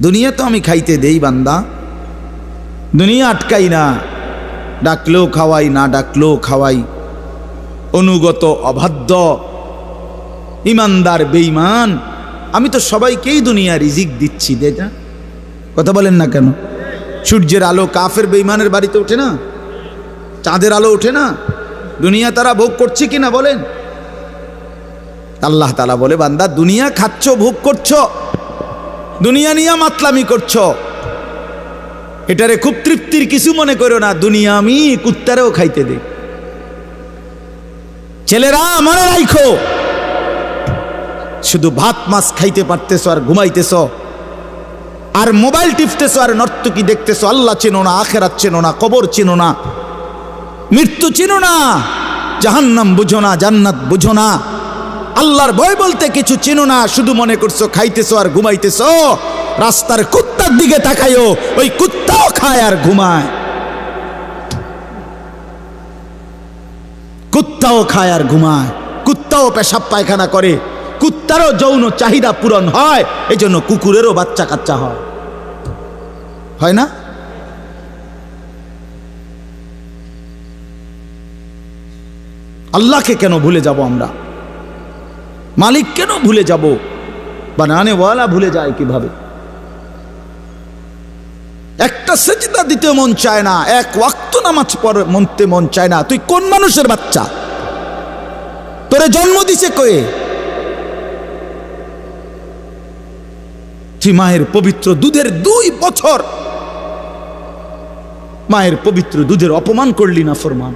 দুনিয়া তো আমি খাইতে দেই বান্দা, দুনিয়া আটকাই না, ডাকলেও খাওয়াই, না ডাকলেও খাওয়াই। অনুগত অবাধ্য ইমানদার বেঈমান আমি তো সবাইকেই দুনিয়া রিজিক দিচ্ছি, দে না? কথা বলেন না কেন? সূর্যের আলো কাফের বেঈমানের বাড়িতে ওঠে না? চাঁদের আলো ওঠে না? দুনিয়া তারা ভোগ করছে কিনা বলেন? আল্লাহ তাআলা বলে, বান্দা দুনিয়া খাচ্ছ, ভোগ করছো, দুনিয়া নিয়ে মাতলামি করছো, এটারে খুব তৃপ্তির কিছু মনে করো না। দুনিয়া আমি কুত্তারেও খাইতে দেই। ছেলেরা মনে রাখো, শুধু ভাত মাছ খাইতে পারতেছো আর ঘুমাইতেছো, আর মোবাইল টিপতেছো, আর নর্তকী দেখতেছো। আল্লাহ চেনো না, আখেরাত চেনো না, কবর চেনো না, মৃত্যু চেনো না, জাহান্নাম বুঝো না, জান্নাত বুঝো না, আল্লাহর ভয় বলতে কিছু চেনো না। শুধু মনে করছো খাইতেছো আর ঘুমাইতেছো। রাস্তার কুত্তার দিকে তাকাইও, ওই কুত্তাও খায় আর ঘুমায়, কুত্তাও খায় আর ঘুমায়, কুত্তাও পেশাব পায়খানা করে, কুত্তারও যৌন চাহিদা পূরণ হয়। এই জন্য কুকুরেরও বাচ্চা কাচ্চা হয়, হয় না? আল্লাহকে কেন ভুলে যাব আমরা? মালিক কেন ভুলে যাব? বানানেওয়ালা ভুলে যায় কিভাবে? একটা সেজদা দিতে মন চায় না, এক ওয়াক্ত নামাজ পড়তে মন চায় না। তুই কোন মানুষের বাচ্চা? তোরে জন্ম দিছে কয়ে? তুই মায়ের পবিত্র দুধের 2 বছর মায়ের পবিত্র দুধের অপমান করলি না ফরমান।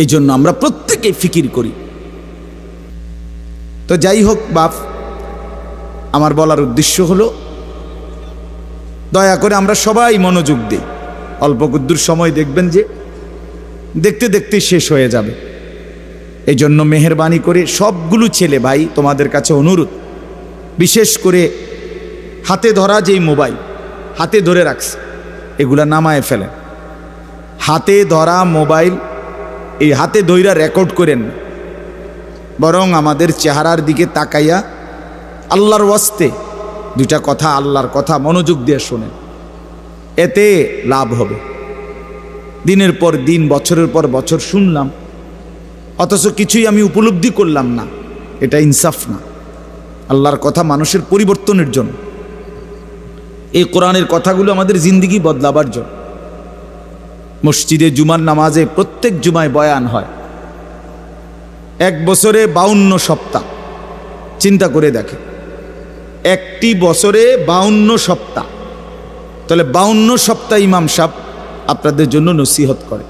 এই জন্য আমরা প্রত্যেকে ফিকির করি। তো যাই হোক বাপ, আমার বলার উদ্দেশ্য হলো, দয়া করে আমরা সবাই মনোযোগ দিই। অল্প কুদ্দুর সময় দেখবেন যে দেখতে দেখতে শেষ হয়ে যাবে। এই জন্য মেহেরবানি করে সবগুলো ছেলে ভাই তোমাদের কাছে অনুরোধ, বিশেষ করে হাতে ধরা যেই মোবাইল হাতে ধরে রাখছে, এগুলা নামায় ফেলেন। হাতে ধরা মোবাইল এই হাতে ধইরা রেকর্ড করেন, বরং আমাদের চেহারার দিকে তাকাইয়া আল্লাহর ওয়াস্তে 2টা কথা, আল্লাহর কথা মনোযোগ দিয়ে শোনেন। এতে লাভ হবে। দিনের পর দিন, বছরের পর বছর শুনলাম, অথচ কিছুই আমি উপলব্ধি করলাম না। এটা ইনসাফ না। আল্লাহর কথা মানুষের পরিবর্তনের জন্য, এই কোরআনের কথাগুলো আমাদের জিন্দেগি বদলাবার জন্য। মসজিদে জুমার নামাজে প্রত্যেক জুমায় বয়ান হয়। 1 বছরে 52 সপ্তাহ। চিন্তা করে দেখে, একটি বছরে 52 সপ্তাহ। তাহলে 52 সপ্তাহ ইমাম সাহেব আপনাদের জন্য নসিহত করে।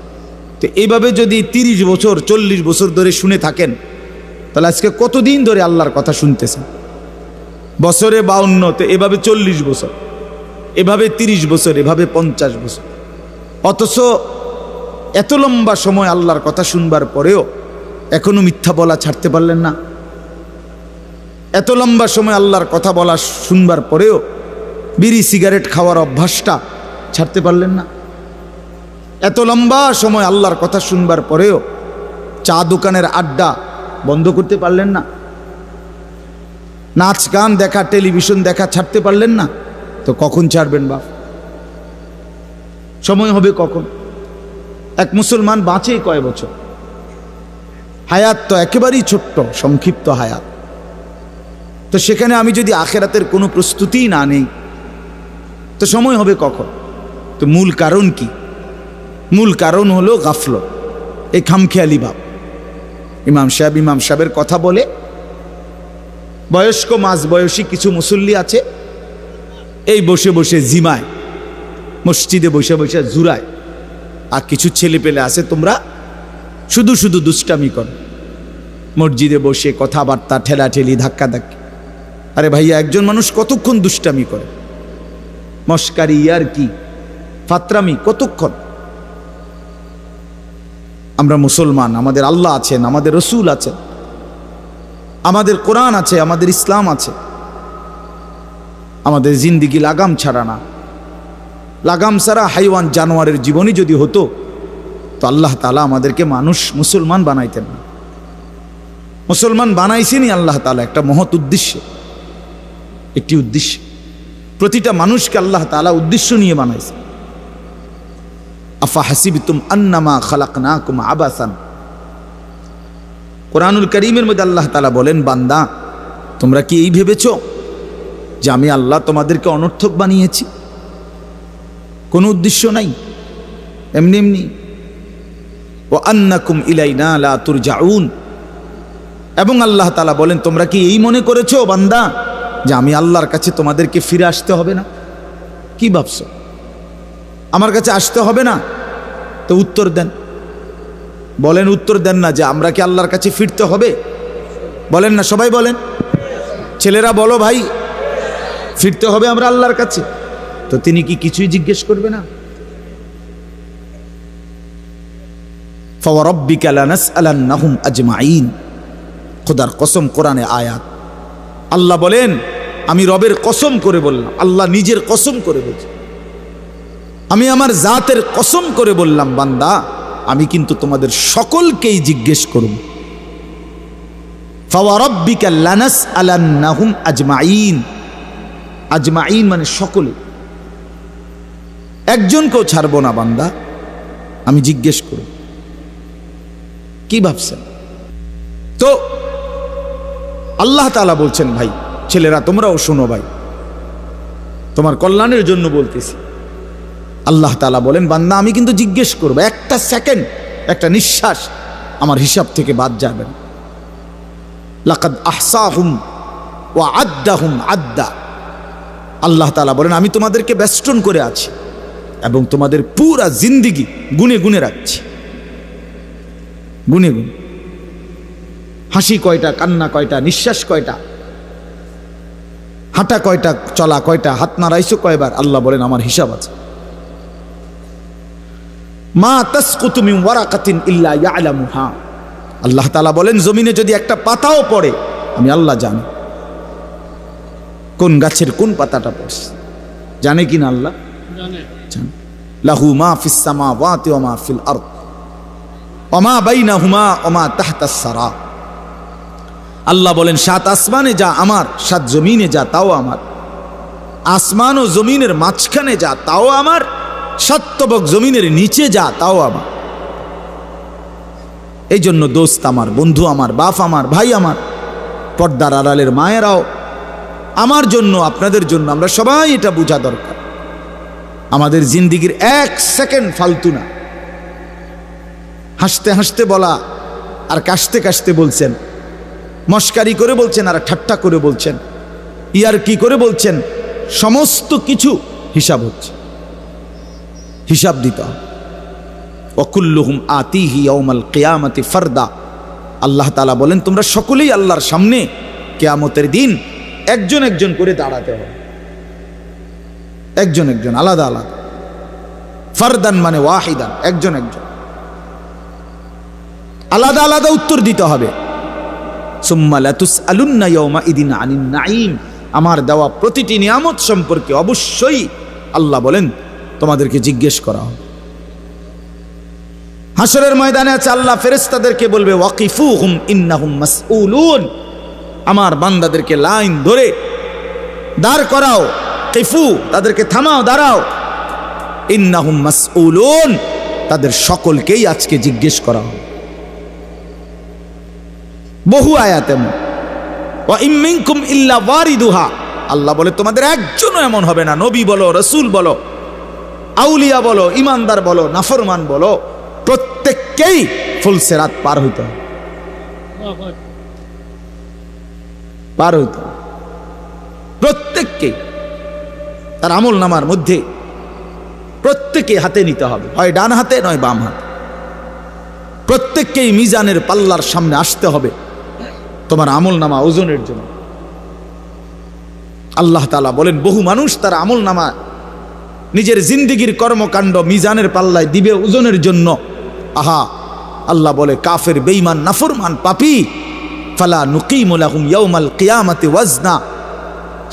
তো এইভাবে যদি 30 বছর 40 বছর ধরে শুনে থাকেন, তাহলে আজকে কতদিন ধরে আল্লাহর কথা শুনতেছেন? বছরে 52, তো এভাবে 40 বছর, এভাবে 30 বছর, এভাবে 50 বছর। অথচ এত লম্বা সময় আল্লাহর কথা শুনবার পরেও এখনো মিথ্যা বলা ছাড়তে পারলেন না। এত লম্বা সময় আল্লাহর কথা বলা শুনবার পরেও বিড়ি সিগারেট খাওয়ার অভ্যাসটা ছাড়তে পারলেন না। এত লম্বা সময় আল্লাহর কথা শুনবার পরেও চা দোকানের আড্ডা বন্ধ করতে পারলেন না। নাচ গান দেখা, টেলিভিশন দেখা ছাড়তে পারলেন না। তো কখন ছাড়বেন বাপ? সময় হবে কখন? এক মুসলমান বাঁচে কয় বছর? হায়াত তো একেবারেই ছোট্ট, সংক্ষিপ্ত হায়াত। তো সেখানে আমি যদি আখেরাতের কোনো প্রস্তুতিই না নেই, তো সময় হবে কখন? তো মূল কারণ কি? মূল কারণ হলো গাফলত, এই খামখেয়ালি ভাব। ইমাম সাহেবের কথা বলে, বয়স্ক মাঝ বয়সী কিছু মুসল্লি আছে, এই বসে বসে জিমায়, মসজিদে বসে বসে জুরায়। আর কিছু ছেলে পেলে আছে, তোমরা শুধু শুধু দুষ্টামি করো, মসজিদে বসে কথাবার্তা, ঠেলাঠেলি, ধাক্কাধাক্কি। আরে ভাইয়া, একজন মানুষ কতক্ষণ দুষ্টামি করে? মস্কারি, আর কি ফাতরামি কতক্ষণ? আমরা মুসলমান, আমাদের আল্লাহ আছেন, আমাদের রসুল আছেন, আমাদের কোরআন আছে, আমাদের ইসলাম আছে। আমাদের জিন্দিগি লাগাম ছাড়া না। লাগাম ছাড়া হাইওয়ান জানোয়ারের জীবনই যদি হতো, তো আল্লাহ তাআলা আমাদেরকে মানুষ মুসলমান বানাইতেন না। মুসলমান বানাইছেনই আল্লাহ তাআলা একটা মহৎ উদ্দেশ্যে, একটি উদ্দেশ্যে। প্রতিটা মানুষকে আল্লাহ তাআলা উদ্দেশ্য নিয়ে বানাইছে। আফা হাসিবতুম আন্নামা খালাকনাকুম আবাসান, কোরআনুল কারীমের মধ্যে আল্লাহ তাআলা বলেন, বান্দা তোমরা কি এই ভেবেছো যে আমি আল্লাহ তোমাদেরকে অনর্থক বানিয়েছি? কোনো উদ্দেশ্য নাই, এমনি এমনি। ওয়া আন্নাকুম ইলাইনা লা তুরজাউন, এবং আল্লাহ তাআলা বলেন, তোমরা কি এই মনে করেছো বান্দা যে আমি আল্লাহর কাছে তোমাদেরকে ফিরে আসতে হবে না? কি ভাবছো আমার কাছে আসতে হবে না? তো উত্তর দেন, বলেন, উত্তর দেন না যে আমরা কি আল্লাহর কাছে ফিরতে হবে? বলেন না, সবাই বলেন, ছেলেরা বলো ভাই, ফিরতে হবে আমরা আল্লাহর কাছে। তো তিনি কি কিছুই জিজ্ঞেস করবে না? ফাওয়ারাব্বিকা লানাসআলান্নাহুম আজমাইন, খোদার কসম, কোরআনে আয়াত। আল্লাহ বলেন, আমি রবের কসম করে বললাম, আল্লাহ নিজের কসম করে বলছে, আমি আমার জাতের কসম করে বললাম, বান্দা আমি কিন্তু তোমাদের সকলকেই জিজ্ঞেস করব। ফাওয়ারাব্বিকা লানাসআলান্নাহুম আজমাইন, আজমাইন মানে সকলে, একজনকেও ছাড়বো না বান্দা, আমি জিজ্ঞেস করব। কি ভাবছেন? তো আল্লাহ তাআলা বলছেন, ভাই ছেলেরা তোমরাও শোনো ভাই, তোমার কল্যাণের জন্য বলতেছি। আল্লাহ তাআলা বলেন, বান্দা আমি কিন্তু জিজ্ঞেস করব, একটা সেকেন্ড, একটা নিঃশ্বাস আমার হিসাব থেকে বাদ যাবে না। লাকাদ আহসাহুম ওয়া আদ্দাহুম আদ্দা, আল্লাহ তাআলা বলেন, আমি তোমাদেরকে বেষ্টন করে আছি এবং তোমাদের পুরা জিন্দেগি গুনে গুনে রাখছি, গুনে গুনে। হাসি কয়টা, কান্না কয়টা, নিঃশ্বাস কয়টা, হাঁটা কয়টা, চলা কয়টা, হাত নাড়াইছো কয়বার, আল্লাহ বলেন আমার হিসাব আছে। মা তাসকুতু মিন ওয়ারাকাতিন ইল্লা ইয়ালামুহা, আল্লাহ তাআলা বলেন জমিনে যদি একটা পাতাও পড়ে আমি আল্লাহ জানি, কোন গাছের কোন পাতাটা পড়ছে জানে কিনা আল্লাহ জানে। লাহু মা ফিস সামাওয়াতি ওয়া মা ফিল আরদ ওয়া মা বাইনাহুমা ওয়া মা তাহতাস সারা, আল্লাহ বলেন সাত আসমানে যা আমার, সাত জমিনে যা তাও আমার, আসমান ও জমিনের মাঝখানে যা তাও আমার, সাতবক জমিনের নিচে যা তাও আমার। এই জন্য দোস্ত আমার, বন্ধু আমার, বাপ আমার, ভাই আমার, পর্দার আড়ালের মায়েরাও, আমার জন্য, আপনাদের জন্য, আমরা সবাই এটা বোঝা দরকার, আমাদের জিন্দেগির এক সেকেন্ড ফালতু না। হাসতে হাসতে বলা আর কাশতে কাশতে বলছেন, মস্কারি করে বলছেন আর ঠাট্টা করে বলছেন, ইয়ার কি করে বলছেন, সমস্ত কিছু হিসাব হচ্ছে, হিসাব দিতে হবে। ওয়াকুল্লুহুম আতিহি ইয়াউমাল কিয়ামাতি ফারদা, আল্লাহ তাআলা বলেন তোমরা সকলেই আল্লাহর সামনে কিয়ামতের দিন একজন একজন করে দাঁড়াতে হবে, একজন একজন, আলাদা আলাদা। ফারদান মানে ওয়াহিদান, একজন একজন, আলাদা আলাদা উত্তর দিতে হবে। সুম্মা লাতুসআলুন্না ইয়াউমাইদিন আনিন নাঈম, আমার দেওয়া প্রতিটি নিয়ামত সম্পর্কে অবশ্যই আল্লাহ বলেন তোমাদেরকে জিজ্ঞেস করা হবে। হাসরের ময়দানে আছে আল্লাহ ফেরেশতাদেরকে বলবে, ওয়াকিফুহুম ইন্নাহুম মাসউলুন, আমার বান্দাদেরকে লাইন ধরে দাঁড় করাও, কিফু তাদেরকে থামাও, দাঁড়াও, ইন্নাহুম মাসউলুন, তাদের সকলকেই আজকে জিজ্ঞেস করা হবে। বহু আয়াত এমন, ওয়া ইম মিনকুম ইল্লা ওয়ারিদুহা, আল্লাহ বলে তোমাদের একজনও এমন হবে না, নবী বলো, রাসূল বলো, আউলিয়া বলো, ইমানদার বলো, নাফরমান বলো, প্রত্যেককেই ফুলসিরাত পার হইতে হবে, পার হইতে হবে প্রত্যেককেই। তার আমল নামার মধ্যে প্রত্যেকে হাতে নিতে হবে, হয় ডান হাতে নয় বাম হাতে, প্রত্যেককেই মিজানের পাল্লার সামনে আসতে হবে তোমার আমল নামা ওজনের জন্য। আল্লাহ তাআলা বলেন বহু মানুষ তার আমল নামা নিজের জিন্দেগির কর্মকাণ্ড মিজানের পাল্লায় দিবে ওজনের জন্য। আহা, আল্লাহ বলে কাফের, বেঈমান, নাফরমান, পাপী, ফালা নুকিমু লাহুম ইয়াউমাল কিয়ামাতি ওয়াজনা,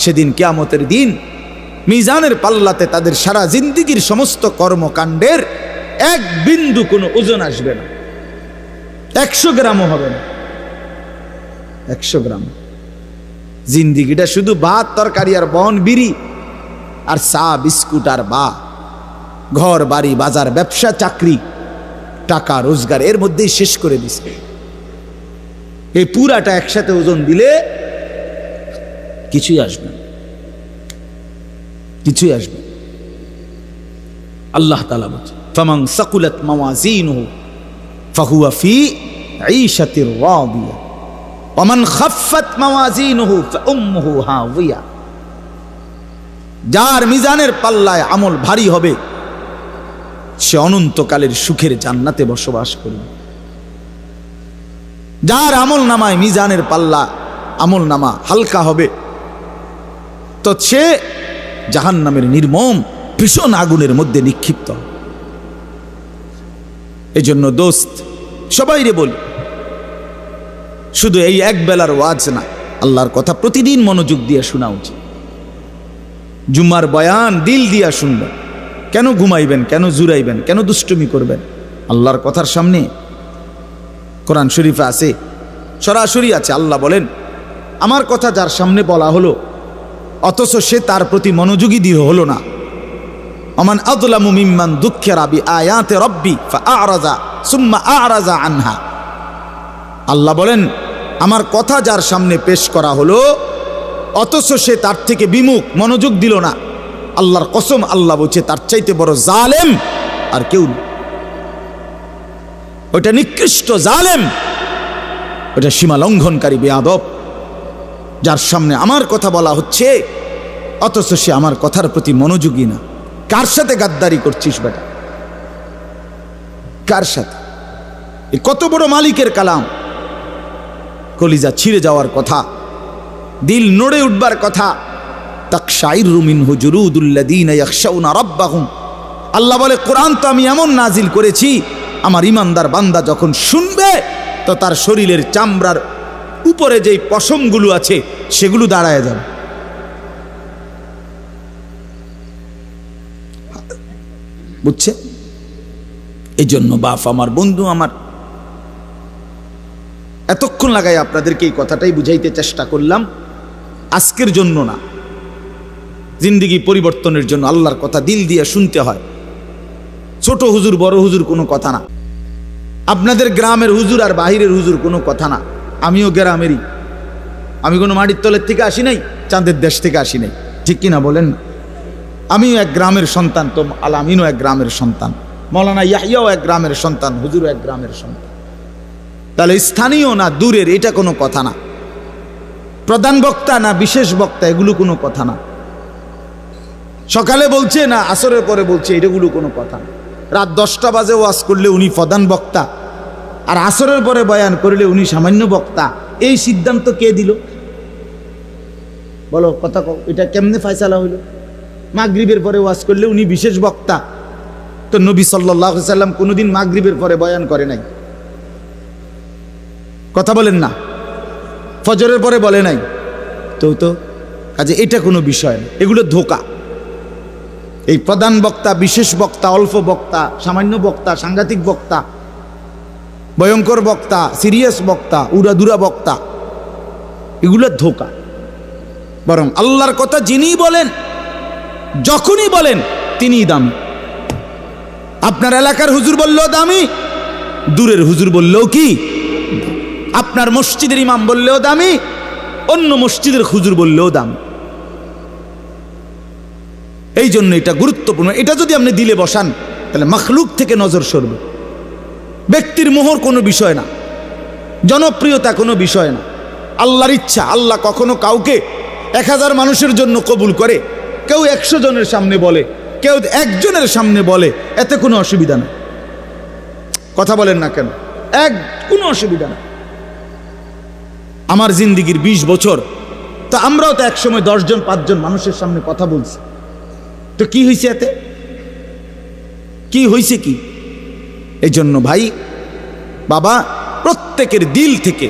সেদিন কিয়ামতের দিন মিজানের পাল্লাতে তাদের সারা জিন্দেগির সমস্ত কর্মকাণ্ডের এক বিন্দু কোনো ওজন আসবে না, 100 গ্রামও হবে না। 100 গ্রাম। জিন্দিগিটা শুধু ভাত তরকারি আর বন বিড়ি আর চা বিস্কুট আর ঘর বাড়ি বাজার ব্যবসা চাকরি টাকা রোজগার এর মধ্যেই শেষ করে দিছে। এই পুরাটা একসাথে ওজন দিলে কিছুই আসবে না, কিছুই আসবে। আল্লাহ তাআলা বলেন ফামান সাকুলাত মাওয়াজিনুহু ফাহুয়া ফি ঈশাতির রাদিয়া ওয়া মান খাফফাত মাওয়াজিনুহু ফাউম্মুহু হাওয়িয়া। যার মিজানের পাল্লায় আমল ভারী হবে সে অনন্তকালের সুখের জান্নাতে বসবাস করবে। যার আমল নামায় মিজানের পাল্লা আমল নামা হালকা হবে তো সে জাহান্নামের নির্মম ভীষণ আগুনের মধ্যে নিক্ষিপ্ত। এই জন্য দোস্ত সবাইরে বলি, শুধু এই এক বেলার ওয়াজ না, আল্লাহর কথা প্রতিদিন মনোযোগ দিয়ে শোনা উচিত। জুম্মার বয়ান দিল দিয়া শুনবেন। কেন ঘুমাইবেন, কেন জুরাইবেন, কেন দুষ্টুমি করবেন? আল্লাহর কথার সামনে কোরআন শরীফে আছে, সরাসরি আছে। আল্লাহ বলেন আমার কথা যার সামনে বলা হলো অথচ সে তার প্রতি মনোযোগী দিয়ে হলো না। আমান আযলামু মিম্মান দুক্কিরা বিআয়াতি রাব্বি ফাআরাযা সুম্মা আ'রাযা আনহা। আল্লাহ বলেন আমার কথা যার সামনে পেশ করা হলো অথচ সে তার থেকে বিমুখ, মনোযোগ দিল না। আল্লাহর কসম, আল্লাহ বলছে তার চাইতে বড় জালেম আর কেউ নেই। ওটা নিকৃষ্ট জালেম, ওটা সীমা লঙ্ঘনকারী বেয়াদব, যার সামনে আমার কথা বলা হচ্ছে অথচ সে আমার কথার প্রতি মনোযোগী না। কার সাথে গাদ্দারি করছিস বেটা? কার সাথে? এই কত বড় মালিকের কালাম, কলিজা ছিঁড়ে যাওয়ার কথা, দিল নড়ে উঠবার কথা। তাকশাইরু মিনহু জুলুদুল্লাযীনা ইয়াখশাউনা রাব্বাহুম। আল্লাহ বলে কোরআন তো আমি এমন নাজিল করেছি আমার ইমানদার বান্দা যখন শুনবে তো তার শরীরের চামড়ার উপরে যেই পশমগুলো আছে সেগুলো দাঁড়ায় যাবে। বুঝছে? এই জন্য বাপ আমার, বন্ধু আমার, এতক্ষণ লাগাই আপনাদেরকে এই কথাটাই বুঝাইতে চেষ্টা করলাম। আজকের জন্য না, জিন্দেগি পরিবর্তনের জন্য আল্লাহর কথা দিল দিয়ে শুনতে হয়। ছোট হুজুর বড় হুজুর কোনো কথা না, আপনাদের গ্রামের হুজুর আর বাহিরের হুজুর কোনো কথা না। আমিও গ্রামেরই, আমি কোনো মাটির তলের থেকে আসি নাই, চাঁদের দেশ থেকে আসি নাই, ঠিক কিনা বলেন? আমিও এক গ্রামের সন্তান, তো আলামিনও এক গ্রামের সন্তান, মৌলানা ইয়াহিয়াও এক গ্রামের সন্তান, হুজুরও এক গ্রামের সন্তান। তাহলে স্থানীয় না দূরের এটা কোনো কথা না, প্রধান বক্তা না বিশেষ বক্তা এগুলো কোনো কথা না, সকালে বলছে না আসরের পরে বলছে এটাগুলো কোনো কথা না। রাত 10টা বাজে ওয়াজ করলে উনি প্রধান বক্তা আর আসরের পরে বয়ান করলে উনি সামান্য বক্তা, এই সিদ্ধান্ত কে দিল? বলো কথা কও, এটা কেমনে ফয়সালা হইল? মাগরিবের পরে ওয়াজ করলে উনি বিশেষ বক্তা, তো নবী সাল্লাল্লাহু আলাইহি সাল্লাম কোনোদিন মাগরিবের পরে বয়ান করে নাই, কথা বলেন না, ফজরের পরে বলে নাই, তো কাজে এটা কোনো বিষয় না, এগুলো ধোঁকা। এই প্রধান বক্তা, বিশেষ বক্তা, অল্প বক্তা, সামান্য বক্তা, সাংঘাতিক বক্তা, ভয়ঙ্কর বক্তা, সিরিয়াস বক্তা, উড়াদুরা বক্তা, এগুলো ধোঁকা। বরং আল্লাহর কথা যিনি বলেন, যখনই বলেন তিনিই দামি। আপনার এলাকার হুজুর বললেও দামি, দূরের হুজুর বললেও কি, আপনার মসজিদের ইমাম বললেও দামি, অন্য মসজিদের হুজুর বললেও দামি। এই জন্য এটা গুরুত্বপূর্ণ। এটা যদি আপনি দিলে বসান তাহলে মাখলুক থেকে নজর সরবে। ব্যক্তির মোহর কোনো বিষয় না, জনপ্রিয়তা কোনো বিষয় না, আল্লাহর ইচ্ছা। আল্লাহ কখনো কাউকে 1000 মানুষের জন্য কবুল করে, কেউ 100 জনের সামনে বলে, কেউ 1 জনের সামনে বলে, এতে কোনো অসুবিধা নেই। কথা বলেন না কেন? কোনো অসুবিধা নেই। আমার জিন্দিগির 20 বছর, তো আমরাও তো একসময় 10 জন 5 জন মানুষের সামনে কথা বলছি, তো কি হয়েছে এতে? কি হয়েছে কি? এই জন্য ভাই বাবা প্রত্যেকের দিল থেকে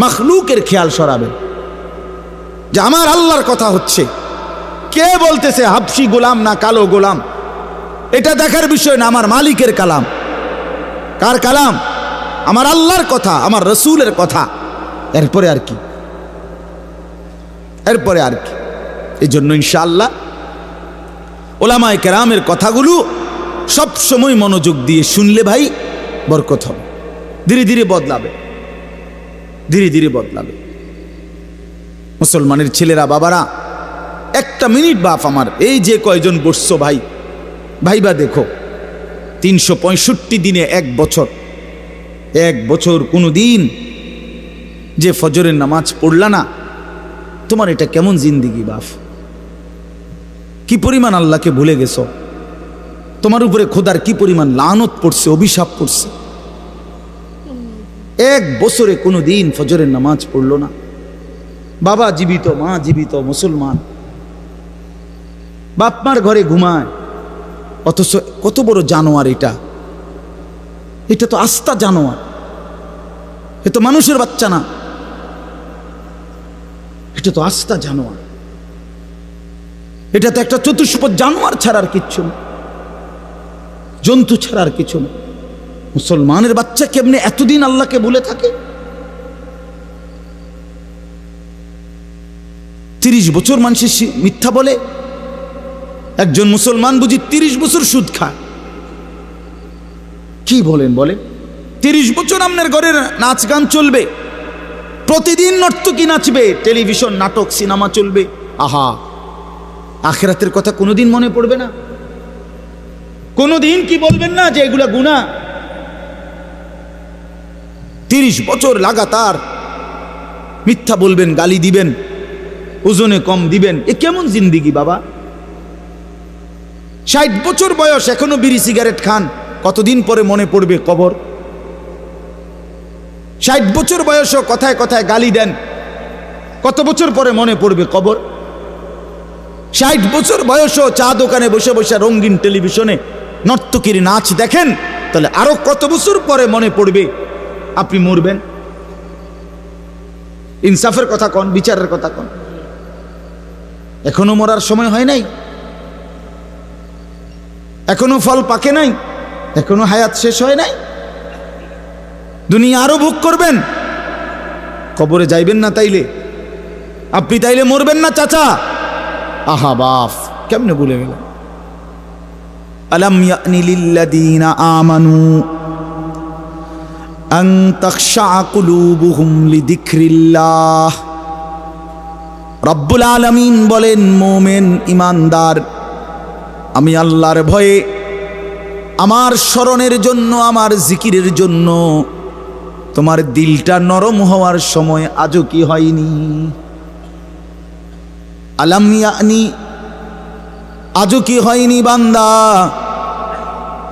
মাখলুকের খেয়াল সরাবেন যে আমার আল্লাহর কথা হচ্ছে, কে বলতেছে হাবশি গোলাম না কালো গোলাম, এটা দেখার বিষয় না। আমার মালিকের কালাম। কার কালাম? আমার আল্লাহর কথা, আমার রসুলের কথা। এরপরে আর কি, এরপরে আর কি। এই জন্য ইনশাআল্লাহ ওলামায়ে কেরামের কথাগুলো সব সময় মনোযোগ দিয়ে শুনলে ভাই বরকত হবে। ধীরে ধীরে বদলাবে, ধীরে ধীরে বদলাবে। মুসলমানের ছেলেরা, বাবারা, একটা মিনিট বাপ আমার, এই যে কয়জন বসছো ভাই, ভাইবা দেখো 365 দিনে এক বছর কোনো দিন যে ফজরের নামাজ পড়লা না, তোমার এটা কেমন জিন্দিগি বাপ? কি পরিমাণ আল্লাহকে ভুলে গেছো? তোমার উপরে খোদার কি পরিমাণ লানত পড়ছে, অভিশাপ পড়ছে। এক বছরে কোনো দিন ফজরের নামাজ পড়লো না। বাবা জীবিত, মা জীবিত, মুসলমান, বাপ মার ঘরে ঘুমায়, অথচ কত বড় জানোয়ার এটা! এটা তো আস্তা জানোয়ার, এ তো মানুষের বাচ্চা না, এটা তো আস্তা জানোয়ার। এটা তো একটা চতুষ্পদ জানোয়ার ছাড়ার কিচ্ছু না, জন্তু ছাড়ার কিছু না। মুসলমানের বাচ্চা কেমনে এতদিন আল্লাহকে ভুলে থাকে? 30 বছর মানুষের মিথ্যা বলে, একজন মুসলমান বুঝি 30 বছর সুদ খায়। কি বলেন বলে? 30 বছর আপনার ঘরের নাচ গান চলবে, প্রতিদিন নর্তকী নাচবে, টেলিভিশন, নাটক, সিনেমা চলবে। আহা, আখিরাতের কথা কোনোদিন মনে পড়বে না? কোনোদিন কি বলবেন না যে এগুলা গুনাহ? 30 বছর লাগাতার মিথ্যা বলবেন, গালি দিবেন, ওজনে কম দিবেন, এ কেমন জিন্দিগি বাবা? 60 বছর বয়স, এখনো বিড়ি সিগারেট খান, কতদিন পরে মনে পড়বে কবর? 60 বছর বয়সও কথায় কথায় গালি দেন, কত বছর পরে মনে পড়বে কবর? 60 বছর বয়সও চা দোকানে বসে বসে রঙিন টেলিভিশনে নর্তকীর নাচ দেখেন, তাহলে আরো কত বছর পরে মনে পড়বে আপনি মরবেন? ইনসাফের কথা কন, বিচারের কথা কন। এখনো মরার সময় হয় নাই, এখনো ফল পাকে নাই, এখনো হায়াত শেষ হয় নাই। দুনিয়া আরো ভোগ করবেন, কবরে যাইবেন না তাইলে? আপনি তাইলে মরবেন না চাচা? আহা বাপ, কেমনে ভুলে গেলেন? আলাম ইয়ানি লিল্লাযীনা আমানু আন তাখশা কুলুবুহুম লিযিকরিল্লাহ। রব্বুল আলামিন বলেন, মুমিন ঈমানদার, আমি আল্লাহর ভয়ে, আমার স্মরণের জন্য, আমার জিকিরের জন্য তোমার দিলটা নরম হওয়ার সময় আজও কি হয়নি? আলাম ইয়ানি, আজও কি হয়নি বান্দা?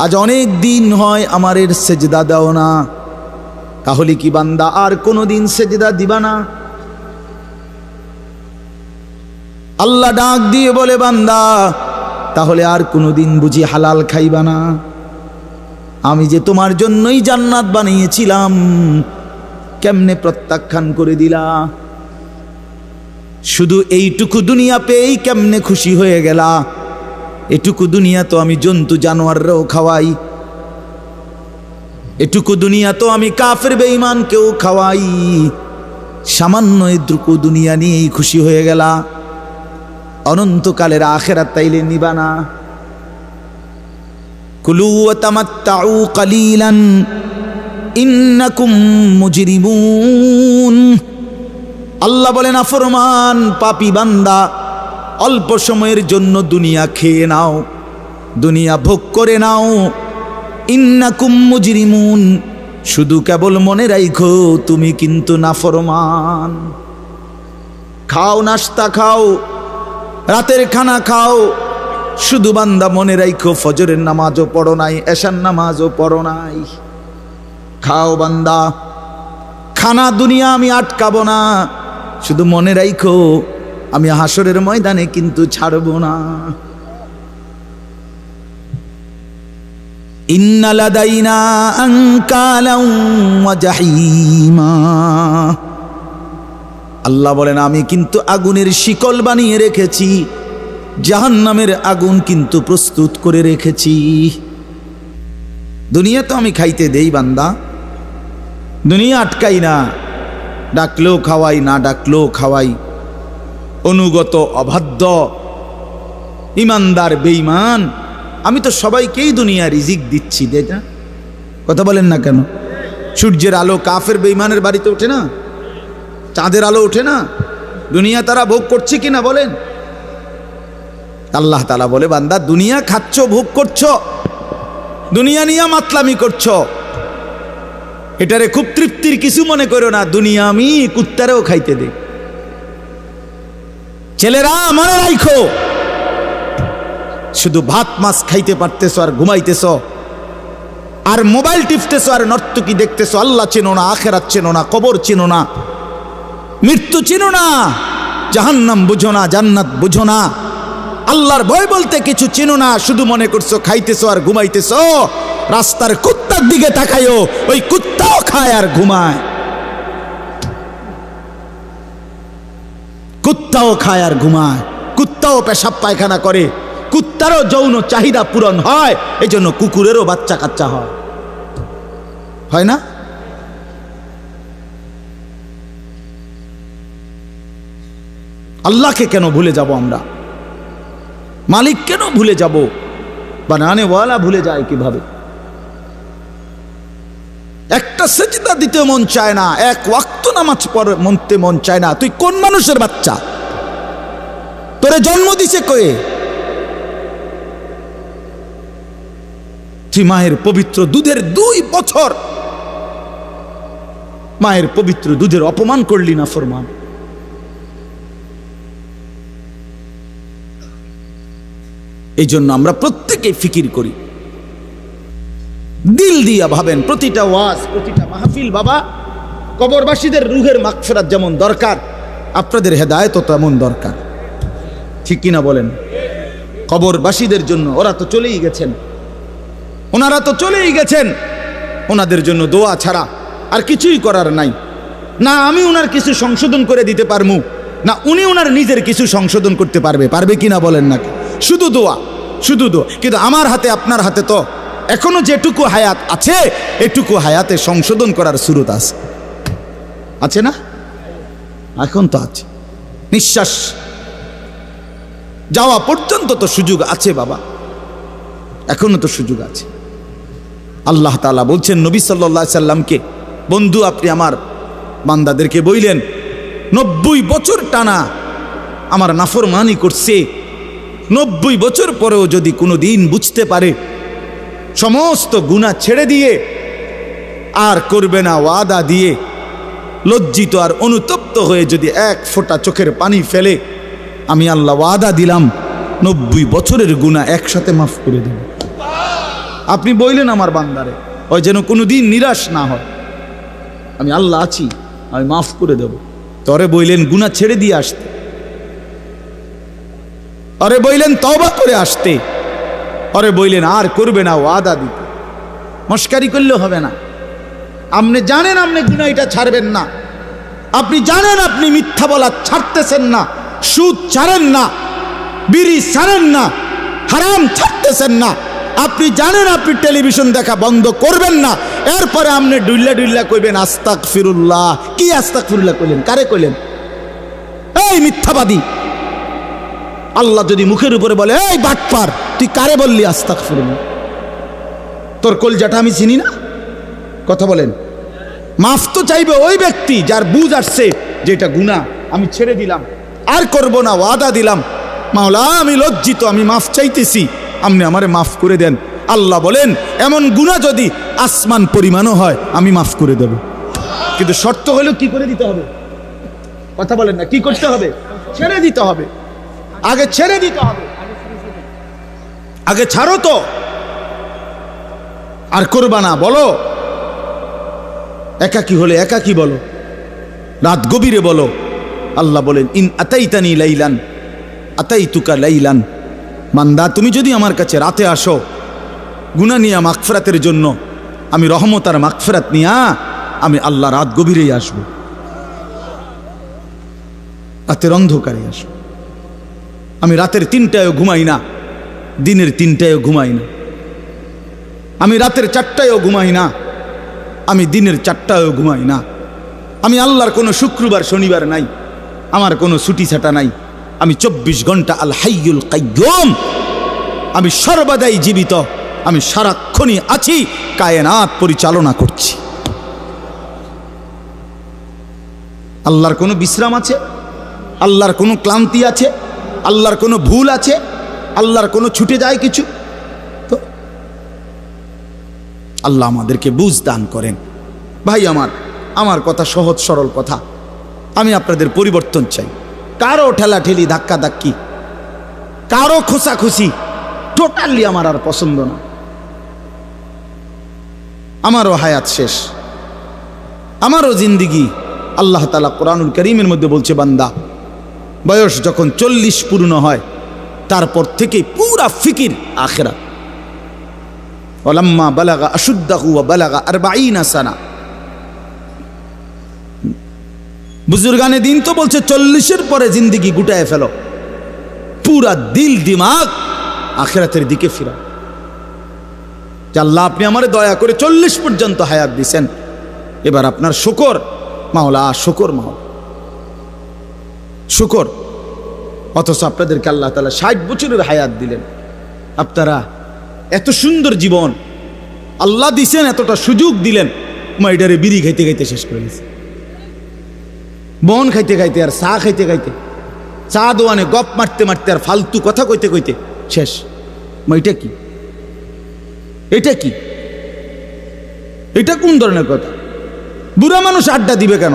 আজ অনেক দিন হয় আমারের সেজদা দাও না, তাহলে কি বান্দা আর কোনোদিন সেজদা দিবা না? আল্লাহ ডাক দিয়ে বলে, বান্দা তাহলে আর কোনোদিন বুঝি হালাল খাইবা না? আমি যে তোমার জন্যই জান্নাত বানিয়েছিলাম, কেমনে প্রত্যাখ্যান করে দিলা? শুধু এইটুকু দুনিয়া পেয়েই কেমনে খুশি হয়ে গেলা? এটুকু দুনিয়া তো আমি জন্তু জানোয়াররাও খাওয়াই, এটুকু দুনিয়া তো আমি কাফের বেঈমানকেও খাওয়াই, সামান্য এটুকু দুনিয়া নিয়েই খুশি হয়ে গেলা? অনন্তকালের আখিরাত তাইলে নিবা না? কুলু ওয়া তামাত্তাউ কালিলান ইন্নাকুম মুজরিমুন। আল্লাহ বলেন, নাফরমান পাপী বান্দা, অল্প সময়ের জন্য দুনিয়া খেয়ে নাও, দুনিয়া ভোগ করে নাও। ইন্নাকুম মুজরিমুন, শুধু কেবল মনে রাখো তুমি কিন্তু নাফরমান। খাও, নাস্তা খাও, রাতের খানা খাও, শুধু বান্দা মনে রাখো ফজরের নামাজও পড়ো নাই, এশার নামাজও পড়ো নাই। খাও বান্দা, খানা দুনিয়া আমি আটকাবো না, শুধু মনে রাখো আমি হাসরের ময়দানে কিন্তু ছাড়বো না। ইন্না লাদাইনা আনকালাও ওয়া জাহিমা। আল্লাহ বলেন, আমি কিন্তু আগুনের শিকল বানিয়ে রেখেছি, জাহান্নামের আগুন কিন্তু প্রস্তুত করে রেখেছি। দুনিয়া তো আমি খাইতে দেই বান্দা, দুনিয়া আটকাই না, ডাকলেও খাওয়াই, না ডাকলেও খাওয়াই, অনুগত অবাধ্য, ইমানদার বেঈমান, আমি তো সবাইকেই দুনিয়া রিজিক দিচ্ছি, তাই না? কথা বলেন না কেন? সূর্যের আলো কাফের বেঈমানের বাড়িতে ওঠে না? চাঁদের আলো ওঠে না? দুনিয়া তারা ভোগ করছে কিনা বলেন? আল্লাহ তাআলা বলে, বান্দা দুনিয়া খাচ্ছ, ভোগ করছো, দুনিয়া নিয়ে মাতলামি করছো, এটারে খুব তৃপ্তির কিছু মনে করো না। দুনিয়া আমি কুত্তারেও খাইতে দে। ছেলেরা মনে রাখো, শুধু ভাত মাছ খাইতে পারতেছো আর ঘুমাইতেছো আর মোবাইল টিপতেছো আর নর্তকী দেখতেছো, আল্লাহ চেনো না, আখিরাত চেনো না, কবর চেনো না, মৃত্যু চেনো না, জাহান্নাম বুঝো না, জান্নাত বুঝো না, আল্লাহর ভয় বলতে কিছু চেনো না, শুধু মনে করছো খাইতেছো আর ঘুমাইতেছো। রাস্তার কুত্তার দিকে তাকাইও, ওই কুত্তাও খায় আর ঘুমায়, কুত্তাও খায় আর ঘুমায়, কুত্তাও পেশাব পায়খানা করে, কুত্তারও যৌন চাহিদা পূরণ হয়, এই জন্য কুকুরেরও বাচ্চা কাচ্চা হয় না? আল্লাহকে কেন ভুলে যাব আমরা? মালিক কেন ভুলে যাব? বানানেওয়ালা ভুলে যায় কিভাবে? একটা সেজদা দিতে মন চায় না, এক ওয়াক্ত নামাজ পড়তে মন চায় না। তুই কোন মানুষের বাচ্চা? তোরে জন্ম দিছে কয়ে? তুই মায়ের পবিত্র দুধের 2 বছর মায়ের পবিত্র দুধের অপমান করলি না ফরমান। এই জন্য আমরা প্রত্যেকে ফিকির করি, দিল দিয়া ভাবেন। প্রতিটা ওয়াজ, প্রতিটা মাহফিল বাবা, কবরবাসীদের রুহের মাগফিরাত যেমন দরকার, আপনাদের হেদায়েতও তেমন দরকার। ঠিক কিনা বলেন? কবরবাসীদের জন্য, ওরা তো চলেই গেছেন, ওনারা তো চলেই গেছেন, ওনাদের জন্য দোয়া ছাড়া আর কিছুই করার নাই। না আমি ওনার কিছু সংশোধন করে দিতে পারবো, না উনি ওনার নিজের কিছু সংশোধন করতে পারবে কিনা বলেন না? শুধু দোয়া, শুধু দোয়া। কিন্তু আমার হাতে, আপনার হাতে তো এখনো যেটুকু হায়াত আছে, এটুকু হায়াতে সংশোধন করার সুরত আছে না? এখন তো আছে, নিঃশ্বাস যাওয়া পর্যন্ত তো সুযোগ আছে বাবা, এখনো তো সুযোগ আছে। আল্লাহ তাআলা বলছেন নবী সাল্লাল্লাহু আলাইহি সাল্লামকে, বন্ধু আপনি আমার বান্দাদেরকে বইলেন 90 বছর টানা আমার নাফরমানি করছে, 90 বছর পরেও যদি কোনো দিন বুঝতে পারে, সমস্ত গুনাহ ছেড়ে দিয়ে আর করবে না ওয়াদা দিয়ে, লজ্জিত আর অনুতপ্ত হয়ে যদি এক ফোঁটা চোখের পানি ফেলে, আমি আল্লাহ ওয়াদা দিলাম 90 বছরের গুনাহ একসাথে মাফ করে দেব। আপনি বললেন আমার বান্দারে, ওই যেন কোনোদিন নিরাশ না হয়, আমি আল্লাহ আছি, আমি মাফ করে দেব। তরে বললেন গুনাহ ছেড়ে দিয়ে আসতে, আরে বললেন তওবা করে আসতে, আরে বললেন আর করবে না ওয়াদা দিতে। মস্কারি করলে হবে না। আপনি জানেন আপনি গুনাহ এটা ছাড়বেন না, আপনি জানেন আপনি মিথ্যা বলা ছাড়তেছেন না, সুদ ছাড়েন না, বিড়ি ছাড়েন না, হারাম ছাড়তেছেন না, আপনি জানেন আপনি টেলিভিশন দেখা বন্ধ করবেন না, এরপরে আপনি ডুল্লা ডুল্লা কইবেন আস্তাগফিরুল্লাহ। কি আস্তাগফিরুল্লাহ কইলেন? কারে কইলেন? এই মিথ্যাবাদী। আল্লাহ যদি মুখের উপরে বলে এই বাটপার, তুই কারে বললি আস্তাগফিরুল্লাহ? তোর কলজাটা আমি চিনি না? কথা বলেন। মাফ তো চাইবে ওই ব্যক্তি যার বুঝ আসছে যে এটা গুনাহ, আমি ছেড়ে দিলাম, আর করব না, ওয়াদা দিলাম। মাওলা আমি লজ্জিত, আমি মাফ চাইতেছি, আপনি আমারে মাফ করে দেন। আল্লাহ বলেন এমন গুনাহ যদি আসমান পরিমাণও হয় আমি মাফ করে দেব, কিন্তু শর্ত হলো কি করে দিতে হবে? কথা বলেন না, কি করতে হবে? ছেড়ে দিতে হবে, আগে ছেড়ে দিতে হবে, আগে ছাড়ো তো, আর করবা না। বলো একাকী হলে একাকী বলো, রাত গভীরে বলো। আল্লাহ বলেন ইন আতাইতানি লাইলান আতাইতুকা লাইলান, বান্দা তুমি যদি আমার কাছে রাতে আসো গুনাহ নিয়া মাগফিরাতের জন্য, আমি রহমত আর মাগফিরাত নিয়া আমি আল্লাহ রাত গভীরেই আসবো, রাতের অন্ধকারে আসবো। আমি রাতের 3টায়ও ঘুমাই না, দিনের 3টায়ও ঘুমাই না, আমি রাতের 4টায়ও ঘুমাই না, আমি দিনের 4টায়ও ঘুমাই না। আমি আল্লাহর কোনো শুক্রবার শনিবার নাই, আমার কোনো ছুটি ছাটা নাই। আমি 24 ঘন্টা আল হাইয়ুল কাইয়ুম, আমি সর্বদাই জীবিত, আমি সারাক্ষণই আছি, কায়নাত পরিচালনা করছি। আল্লাহর কোনো বিশ্রাম আছে? আল্লাহর কোনো ক্লান্তি আছে? আল্লাহর কোনো ভুল আছে? আল্লাহর কোনো ছুটে যায় কিছু? তো আল্লাহ আমাদেরকে বুঝ দান করেন। ভাই আমার কথা সহজ সরল কথা। আমি আপনাদের পরিবর্তন চাই। কারো ঠেলাঠেলি, ধাক্কা ধাক্কি, কারো খোঁচাখুচি টোটালি আমার আর পছন্দ না। আমারও হায়াত শেষ, আমারও জিন্দিগি। আল্লাহ তাআলা কোরআনুল কারীমের মধ্যে বলছে, বান্দা বয়স যখন 40 পূর্ণ হয় তারপর থেকে পুরা ফিকির আখিরাত। ওয়ালাম্মা বালাগা আশুদ্দাহু ওয়া বালাগা 40 সানা। বুজুর্গানে দিন তো বলছে 40-এর পরে জিন্দিগি গুটায় ফেলো, পুরা দিল দিমাগ আখিরাতের দিকে ফিরা। আল্লাহ আপনি আমারে দয়া করে 40 পর্যন্ত হায়াত দিছেন, এবার আপনার শুকর মাওলা, শুকর মাওলা, শুকর। অথচ আপনাদেরকে আল্লাহ তাআলা 60 বছরের হায়াত দিলেন। আপনারা এত সুন্দর জীবন আল্লাহ দিছেন, এতটা সুযোগ দিলেন, মাইডারে বিড়ি খাইতে খাইতে শেষ করে গেছে, বন খাইতে খাইতে আর চা খাইতে খাইতে, চা দোয়ানে গপ মারতে মারতে আর ফালতু কথা কইতে কইতে শেষ। এটা কি? এটা কি? এটা কোন ধরনের কথা? বুড়া মানুষ আড্ডা দিবে কেন?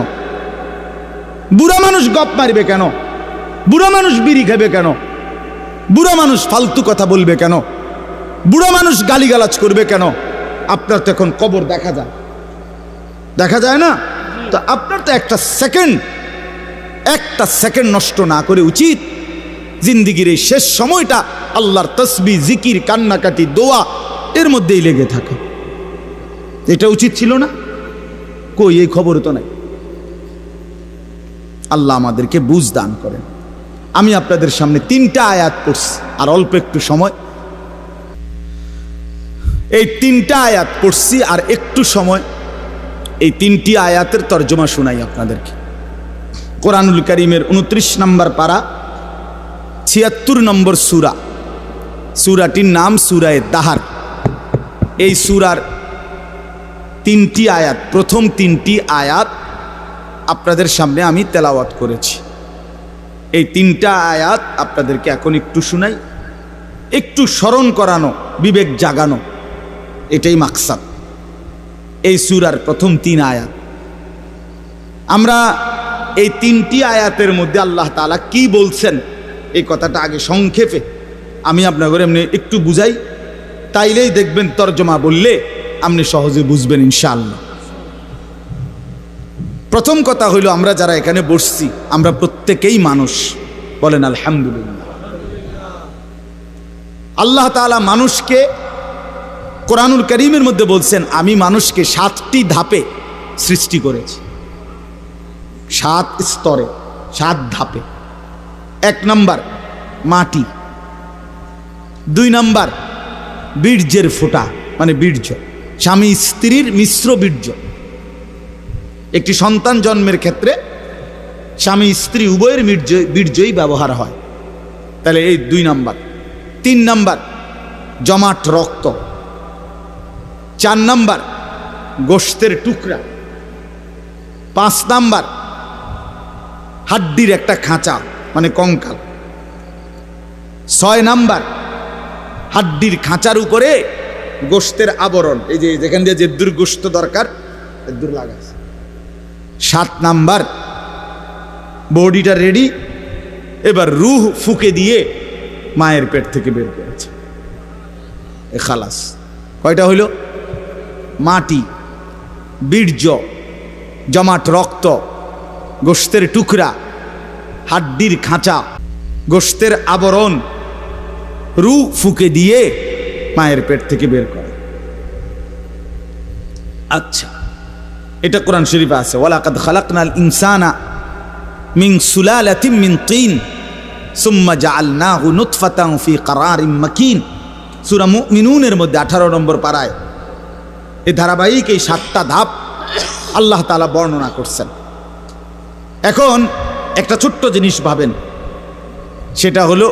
বুড়া মানুষ গপ মারবে কেন? বুড়া মানুষ বিড়ি খাবে কেন? বুড়া মানুষ ফালতু কথা বলবে কেন? বুড়া মানুষ গালিগালাজ করবে কেন? আপনার তো এখন কবর দেখা যায়, দেখা যায় না? তো আপনার তো একটা সেকেন্ড নষ্ট না করে উচিত জিন্দিগির এই শেষ সময়টা আল্লাহর তসবিহ, জিকির, কান্নাকাটি, দোয়া এর মধ্যেই লেগে থাকে। এটা উচিত ছিল না? কই, এই খবর তো নাই। আল্লাহ আমাদেরকে বুঝ দান করেন। আমি আপনাদের সামনে 3টা আয়াত পড়ছি, আর অল্প একটু সময়। এই 3টা আয়াত পড়ছি আর একটু সময়, এই 3টি আয়াতের তর্জমা শোনাই আপনাদেরকে। কোরআনুল কারীমের 29 নম্বর পারা, 76 নম্বর সূরা। সূরাটির নাম সূরা দাহার। এই সূরার 3টি আয়াত, প্রথম 3টি আয়াত আপনাদের সামনে আমি তেলাওয়াত করেছি। এই 3টা আয়াত আপনাদেরকে এখন একটু শোনাই, একটু স্মরণ করানো, বিবেক জাগানো, এটাই মাকসাদ এই সূরার প্রথম 3 আয়াত। আমরা এই 3টি আয়াতের মধ্যে আল্লাহ তাআলা কি বলছেন এই কথাটা আগে সংক্ষেপে আমি আপনাদের এমনি একটু বুঝাই, তাইলেই দেখবেন তর্জমা বললে আপনি সহজে বুঝবেন ইনশাআল্লাহ। প্রথম কথা হইল, আমরা যারা এখানে বসছি আমরা প্রত্যেকেই মানুষ, বলেন আলহামদুলিল্লাহ। আল্লাহ তাআলা মানুষকে কোরআনুল কারীমের মধ্যে বলছেন, আমি মানুষকে 7টি ধাপে সৃষ্টি করেছি, 7 স্তরে, 7 ধাপে। 1 নাম্বার মাটি, 2 নাম্বার বীর্যের ফোঁটা, মানে বীর্য, স্বামী স্ত্রীর মিশ্র বীর্য। একটি সন্তান জন্মের ক্ষেত্রে স্বামী স্ত্রী উভয়ের বীর্যই ব্যবহার হয়, তাহলে এই 2 নাম্বার। 3 নাম্বার জমাট রক্ত। 4 নাম্বার গোশতের টুকরা। 5 নাম্বার হাড্ডির একটা খাঁচা, মানে কঙ্কাল। 6 নাম্বার হাড্ডির খাঁচার উপরে গোশতের আবরণ, এই যে যেখান দিয়ে যে দূর গোশত দরকার দূর লাগাছে। 7 নাম্বার বডিটা রেডি, এবার রূহ ফুকে দিয়ে মায়ের পেট থেকে বের করেছে, এ খালাস। কয়টা হইল? মাটি, বীর্য, জমাট রক্ত, গোশতের টুকরা, হাড্ডির খাঁচা, গোশতের আবরণ, রূহ ফুকে দিয়ে মায়ের পেট থেকে বের করে। আচ্ছা, এটা কোরআন শরীফে আছে, ওয়ালাকাদ খালাকনাল ইনসানা মিন সুলালাতিন মিন তিন সুম্মা জাআলনাহু নুতফাতান ফি ক্বারারিম মাকিন। সূরা মুমিনুনের মধ্যে 18 নম্বর পারায় এই ধারাবাহিক এই 7টা ধাপ আল্লাহ তাআলা বর্ণনা করছেন। এখন একটা ছোট্ট জিনিস ভাবেন, সেটা হলো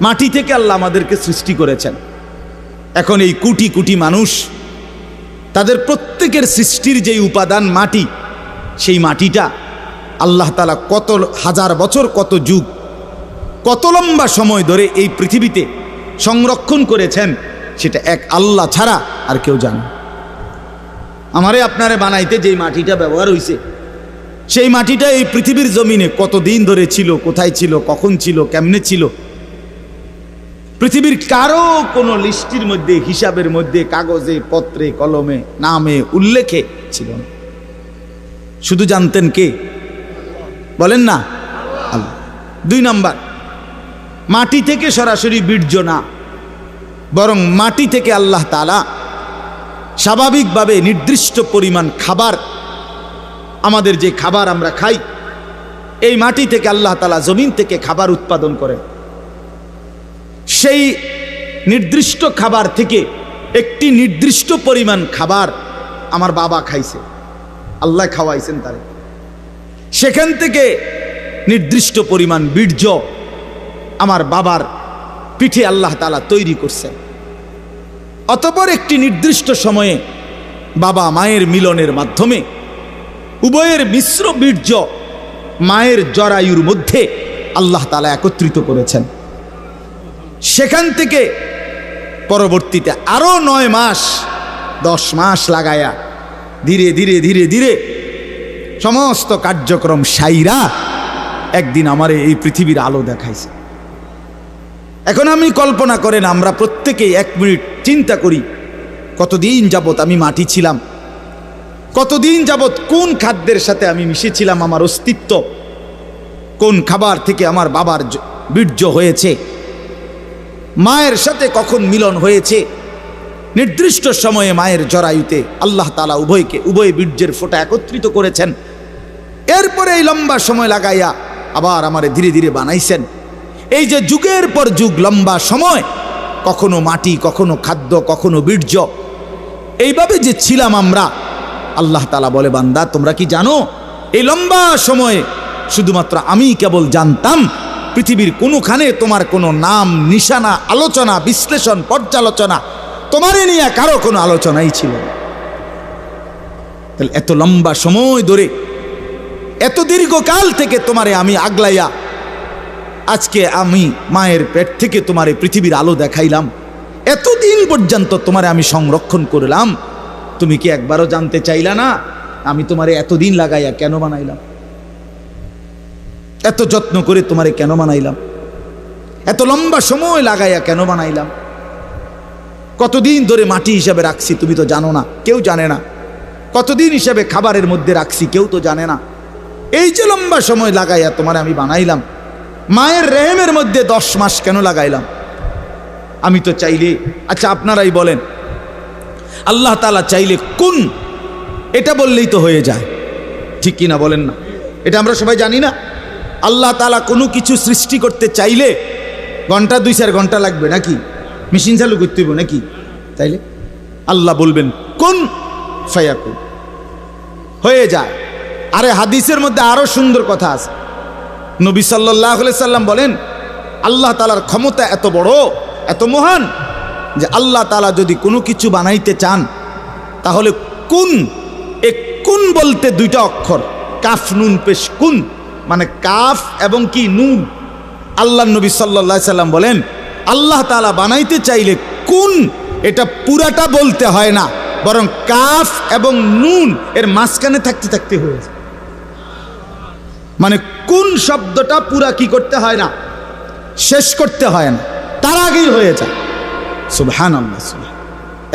মাটি থেকে আল্লাহ আমাদেরকে সৃষ্টি করেছেন। এখন এই কোটি কোটি মানুষ, তাদের প্রত্যেকের সৃষ্টির যেই উপাদান মাটি, সেই মাটিটা আল্লাহ তাআলা কত হাজার বছর, কত যুগ, কত লম্বা সময় ধরে এই পৃথিবীতে সংরক্ষণ করেছেন, সেটা এক আল্লাহ ছাড়া আর কেউ জানে। আমারে আপনারে বানাইতে যেই মাটিটা ব্যবহার হয়েছে, সেই মাটিটা এই পৃথিবীর জমিনে কতদিন ধরে ছিল, কোথায় ছিল, কখন ছিল, কেমনে ছিল, পৃথিবীর কারো কোনো লিস্টির মধ্যে, হিসাবের মধ্যে, কাগজে, পত্রে, কলমে, নামে, উল্লেখে ছিল না। শুধু জানতেন কে? বলেন না, আল্লাহ। 2 নাম্বার, মাটি থেকে সরাসরি বীর্য না, বরং মাটি থেকে আল্লাহ তাআলা স্বাভাবিকভাবে নির্দিষ্ট পরিমাণ খাবার, আমাদের যে খাবার আমরা খাই, এই মাটি থেকে আল্লাহ তাআলা জমিন থেকে খাবার উৎপাদন করেন। সেই নির্দিষ্ট খাবার থেকে একটি নির্দিষ্ট পরিমাণ খাবার আমার বাবা খাইছে, আল্লাহ খাওয়াইছেন তারে। সেখান থেকে নির্দিষ্ট পরিমাণ বীর্য আমার বাবার পিঠে আল্লাহ তাআলা তৈরি করছেন। অতঃপর একটি নির্দিষ্ট সময়ে বাবা মায়ের মিলনের মাধ্যমে উভয়ের মিশ্র বীর্য মায়ের জরায়ুর মধ্যে আল্লাহ তাআলা একত্রিত করেছেন। সেখান থেকে পরবর্তীতে আরো 9 মাস 10 মাস লাগায়া ধীরে ধীরে ধীরে ধীরে সমস্ত কার্যক্রম সাইরা একদিন আমার এই পৃথিবীর আলো দেখাইছে। এখন আমি কল্পনা করেন, আমরা প্রত্যেকেই 1 মিনিট চিন্তা করি, কতদিন যাবত আমি মাটি ছিলাম, কতদিন যাবত কোন খাদ্যের সাথে আমি মিশেছিলাম, আমার অস্তিত্ব কোন খাবার থেকে আমার বাবার বীর্য হয়েছে, মায়ের সাথে কখন মিলন হয়েছে। নির্দিষ্ট সময়ে মায়ের জরায়ুতে আল্লাহ তাআলা উভয় বীর্যের ফোঁটা একত্রিত করেছেন। এরপরে এই লম্বা সময় লাগাইয়া আবার আমারে ধীরে ধীরে বানাইছেন। এই যে যুগের পর যুগ লম্বা সময়, কখনো মাটি, কখনো খাদ্য, কখনো বীর্য, এইভাবে যে ছিলাম আমরা, আল্লাহ তাআলা বলে, বান্দা তোমরা কি জানো এই লম্বা সময়ে শুধুমাত্র আমি কেবল জানতাম, পৃথিবীর কোনোখানে তোমার কোনো নাম, নিশানা, আলোচনা, বিশ্লেষণ, পর্যালোচনা, তোমারে নিয়ে কারো কোনো আলোচনাই ছিল না। তাহলে এত লম্বা সময় ধরে, এত দীর্ঘকাল থেকে তোমারে আমি আগলাইয়া আজকে আমি মায়ের পেট থেকে তোমারে পৃথিবীর আলো দেখাইলাম, এতদিন পর্যন্ত তোমারে আমি সংরক্ষণ করলাম, তুমি কি একবারও জানতে চাইলা না আমি তোমারে এতদিন লাগাইয়া কেন বানাইলাম, এত যত্ন করে তোমারে কেন বানাইলাম, এত লম্বা সময় লাগাইয়া কেন বানাইলাম, কতদিন ধরে মাটি হিসাবে রাখছি তুমি তো জানো না, কেউ জানে না, কতদিন হিসাবে খাবারের মধ্যে রাখছি কেউ তো জানে না। এই যে লম্বা সময় লাগাইয়া তোমারে আমি বানাইলাম, মায়ের রেহেমের মধ্যে 10 মাস কেন লাগাইলাম, আমি তো চাইলে, আচ্ছা আপনারাই বলেন, আল্লাহ তাআলা চাইলে কোন, এটা বললেই তো হয়ে যায়, ঠিক কিনা বলেন না? এটা আমরা সবাই জানি না। আল্লাহ তাআলা কোনো কিছু সৃষ্টি করতে চাইলে ঘন্টা 2-4 ঘন্টা লাগবে নাকি? মেশিন চালু করতে হবে নাকি? তাইলে আল্লাহ বলবেন কোন ফায়াকুন, হয়ে যায়। আরে হাদিসের মধ্যে আরো সুন্দর কথা আছে। নবী সাল্লাল্লাহু আলাইহি সাল্লাম বলেন, আল্লাহ তাআলার ক্ষমতা এত বড়, এত মহান, যে আল্লাহ তাআলা যদি কোনো কিছু বানাইতে চান, তাহলে কুন, এ কুন বলতে 2টা অক্ষর, কাফ নুন পেশ, কুন মানে কাফ এবং কি নুন। আল্লাহ নবী সাল্লাল্লাহু আলাইহি সাল্লাম বলেন, আল্লাহ তাআলা বানাইতে চাইলে কুন, এটা পুরাটা বলতে হয় না, বরং কাফ এবং নুন এর মাঝখানে থাকতে থাকতে হয়ে যায়। মানে কোন শব্দটা পুরা কি করতে হয় না, শেষ করতে হয় না, তার আগেই হয়ে যায়। সুবহানাল্লাহ,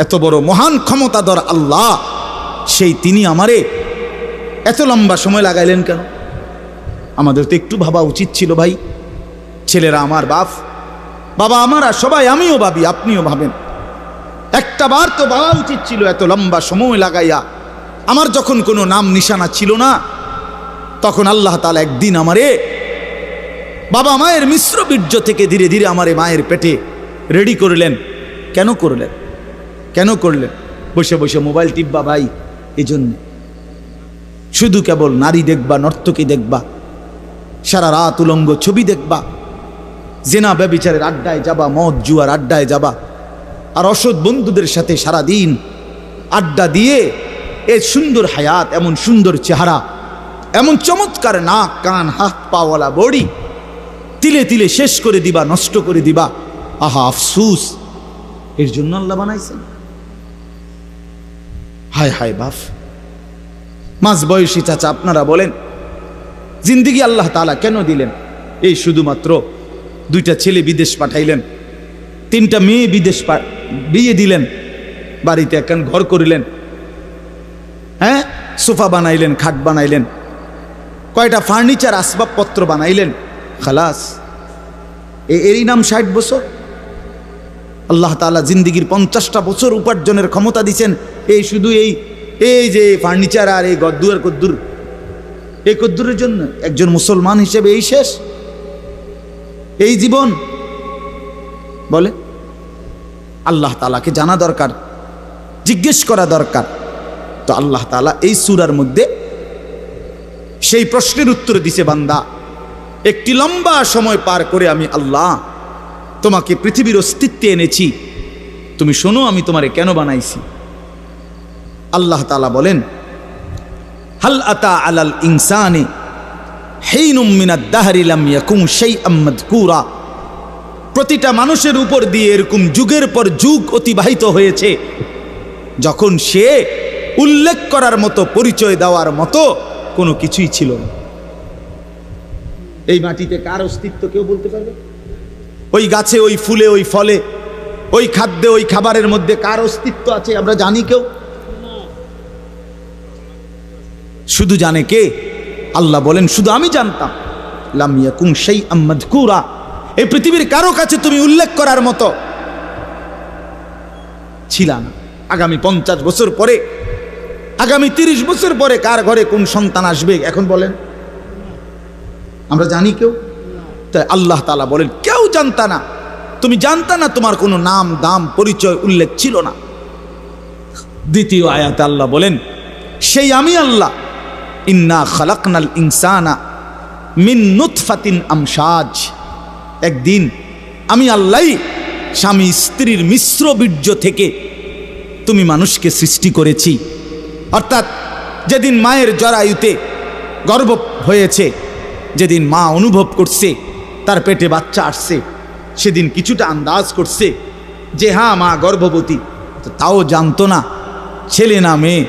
এত বড় মহান ক্ষমতাধর আল্লাহ, সেই তিনি আমারে এত লম্বা সময় লাগাইলেন কেন? আমাদের তো একটু ভাবা উচিত ছিল ভাই। ছেলেরা আমার বাবা আমার, আর সবাই, আমিও ভাবি, আপনিও ভাবেন, একটা বার তো ভাবা উচিত ছিল এত লম্বা সময় লাগাইয়া। আমার যখন কোনো নাম নিশানা ছিল না, তখন আল্লাহ তাআলা একদিন আমারে বাবা মায়ের মিশ্র বীর্য থেকে ধীরে ধীরে আমারে মায়ের পেটে রেডি করলেন। কেন করলেন? কেন করলেন? বসে বসে মোবাইল টিপবা ভাই? এই জন্য শুধু কেবল নারী দেখবা, নর্তকী দেখবা, সারা রাত উলঙ্গ ছবি দেখবা, জেনা ব্যভিচারের আড্ডায় যাবা, মদ জুয়ার আড্ডায় যাবা, আর অসৎ বন্ধুদের সাথে সারাদিন আড্ডা দিয়ে এ সুন্দর হায়াত, এমন সুন্দর চেহারা, এমন চমৎকার নাক কান হাত পাওয়ালা বডি তিলে তিলে শেষ করে দিবা, নষ্ট করে দিবা। আহা আফসুস, এর জন্য আল্লাহ বানাইছেন। হায় হায় বাপ, মাঝ বয়সী চাচা আপনারা বলেন, জিন্দিগি আল্লাহ তাআলা কেন দিলেন? এই শুধুমাত্র 2টা ছেলে বিদেশ পাঠাইলেন, 3টা মেয়ে বিদেশ বিয়ে দিলেন, বাড়িতে একখান ঘর করিলেন, হ্যাঁ, সোফা বানাইলেন, খাট বানাইলেন, কয়টা ফার্নিচার আসবাবপত্র বানাইলেন, খালাস। এরই নাম 60 বছর? আল্লাহ তাআলা জিন্দিগির 50টা বছর উপার্জনের ক্ষমতা দিচ্ছেন, এই শুধু এই যে ফার্নিচার আর এই গদ্দুর কদ্দুর, এই কদ্দুরের জন্য? একজন মুসলমান হিসেবে এই শেষ, এই জীবন? বলে আল্লাহ তাআলাকে জানা দরকার, জিজ্ঞেস করা দরকার। তো আল্লাহ তাআলা এই সূরার মধ্যে সেই প্রশ্নের উত্তর দিছে, বান্দা, একটি লম্বা সময় পার করে আমি আল্লাহ তোমাকে পৃথিবীর অস্তিত্বে এনেছি, তুমি শোনো আমি তোমারে কেন বানাইছি। আল্লাহ তাআলা বলেন, হাল আতা আলাল ইনসানি হিনুম মিনাদ দাহরি লাম ইয়াকুন শাইআম মাযকুরা। প্রতিটা মানুষের উপর দিয়ে এরকম যুগের পর যুগ অতিবাহিত হয়েছে যখন সে উল্লেখ করার মতো, পরিচয় দেওয়ার মতো কোনো কিছুই ছিল না। এই মাটিতে কার অস্তিত্ব কেউ বলতে পারবে? ওই গাছে, ওই ফুলে, ওই ফলে, ওই খাদ্যে, ওই খাবারের মধ্যে কার অস্তিত্ব আছে আমরা জানি কেউ? শুধু জানে কে? আল্লাহ বলেন, শুধু আমি জানতাম। লাম ইয়াকুন শাইআম মাযকুরা, এই পৃথিবীর কারো কাছে তুমি উল্লেখ করার মতো ছিল না। আগামী 50 বছর পরে, আগামী 30 বছর পরে কার ঘরে কোন সন্তান আসবে এখন বলেন? আমরা জানি কেউ? তাই আল্লাহ তাআলা বলেন, কেউ জানতা না, তুমি জানতা না, তোমার কোনো নাম দাম পরিচয় উল্লেখ ছিল না। দ্বিতীয় আয়াতে আল্লাহ বলেন, সেই আমি আল্লাহ, ইন্না খালাকনাল ইনসানা মিন নুতফাতিন আমশাজ। একদিন আমি আল্লাহই স্বামী স্ত্রীর মিশ্র বীর্য থেকে তুমি মানুষকে সৃষ্টি করেছি। অর্থাৎ যেদিন মায়ের জরায়ুতে গর্ভ হয়েছে, যেদিন মা অনুভব করছে তার পেটে বাচ্চা আসছে, সেদিন কিছুটা আন্দাজ করছে যে হ্যাঁ মা গর্ভবতী, তাও জানতো না ছেলে না মেয়ে।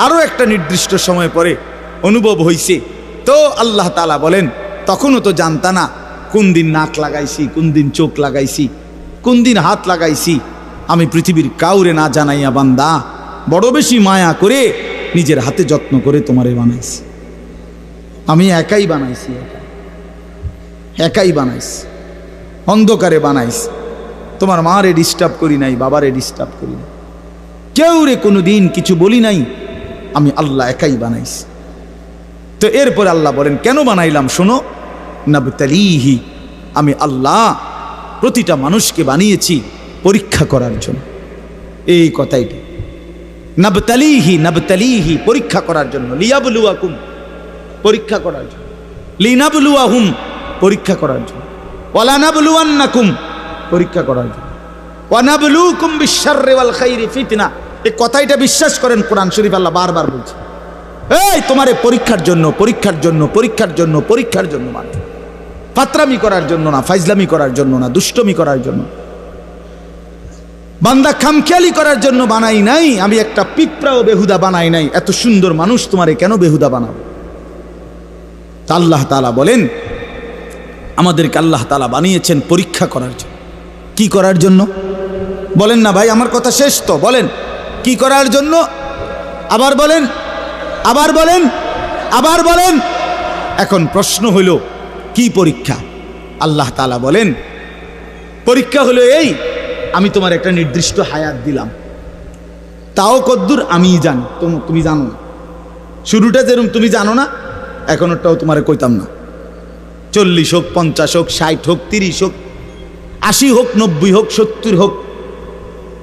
আরও একটা নির্দিষ্ট সময় পরে অনুভব হইছে, তো আল্লাহ তাআলা বলেন, তখনও তো জানতা না কোন দিন নাক লাগাইছি, কোন দিন চোখ লাগাইছি, কোন দিন হাত লাগাইছি। আমি পৃথিবীর কাউরে না জানাইয়া বান্দা বড় বেশি মায়া করে নিজের হাতে যত্ন করে তোমারে বানাইছি। আমি একাই বানাইছি, একাই বানাইছি, অন্ধকারে বানাইছি। তোমার মারে ডিস্টার্ব করি নাই, বাবারে ডিস্টার্ব করি নাই, কেউ রে কোনো দিন কিছু বলি নাই, আমি আল্লাহ একাই বানাইছি। তো এরপর আল্লাহ বলেন কেন বানাইলাম শোনো, নাবতালিহি, আমি আল্লাহ প্রতিটা মানুষকে বানিয়েছি পরীক্ষা করার জন্য। এই কথাইটা নাবতালিহি, নাবতালিহি পরীক্ষা করার জন্য, লিয়াবলুয়াকুম পরীক্ষা করার জন্য, লিনাবলুয়াহুম পরীক্ষা করার জন্য, ওয়ালা নাবলুয়ান্নাকুম পরীক্ষা করার জন্য, ওয়া নাবলুকুম বিশ-শাররি ওয়াল খাইরি ফিতনা। এই কথাইটা বিশ্বাস করেন, কোরআন শরীফ আল্লাহ বারবার বলছে, এই তোমারে পরীক্ষার জন্য, পরীক্ষার জন্য, পরীক্ষার জন্য, পরীক্ষার জন্য, মানে ফাতরামি করার জন্য না, ফাইজলামি করার জন্য না, দুষ্টমি করার জন্য, বান্দা খামখেয়ালি করার জন্য বানাই নাই। আমি একটা পিঁপড়াও বেহুদা বানাই নাই। এত সুন্দর মানুষ তোমারে কেন বেহুদা বানাবো? আল্লাহ তাআলা বলেন, আমাদেরকে আল্লাহ তাআলা বানিয়েছেন পরীক্ষা করার জন্য। কি করার জন্য বলেন না ভাই? আমার কথা শেষ তো, বলেন কি করার জন্য? আবার বলেন, আবার বলেন, আবার বলেন। এখন প্রশ্ন হইল কি পরীক্ষা? আল্লাহ তাআলা বলেন পরীক্ষা হলো এই, আমি তোমার একটা নির্দিষ্ট হায়াত দিলাম, তাও কদ্দুর আমি জানি, তুমি জানো না। শুরুটা যেরকম তুমি জানো না, এখনটাও তোমারে কইতাম না। 40 হোক, 50 হোক, 60 হোক, 30 হোক, 80 হোক, 90 হোক, 70 হোক,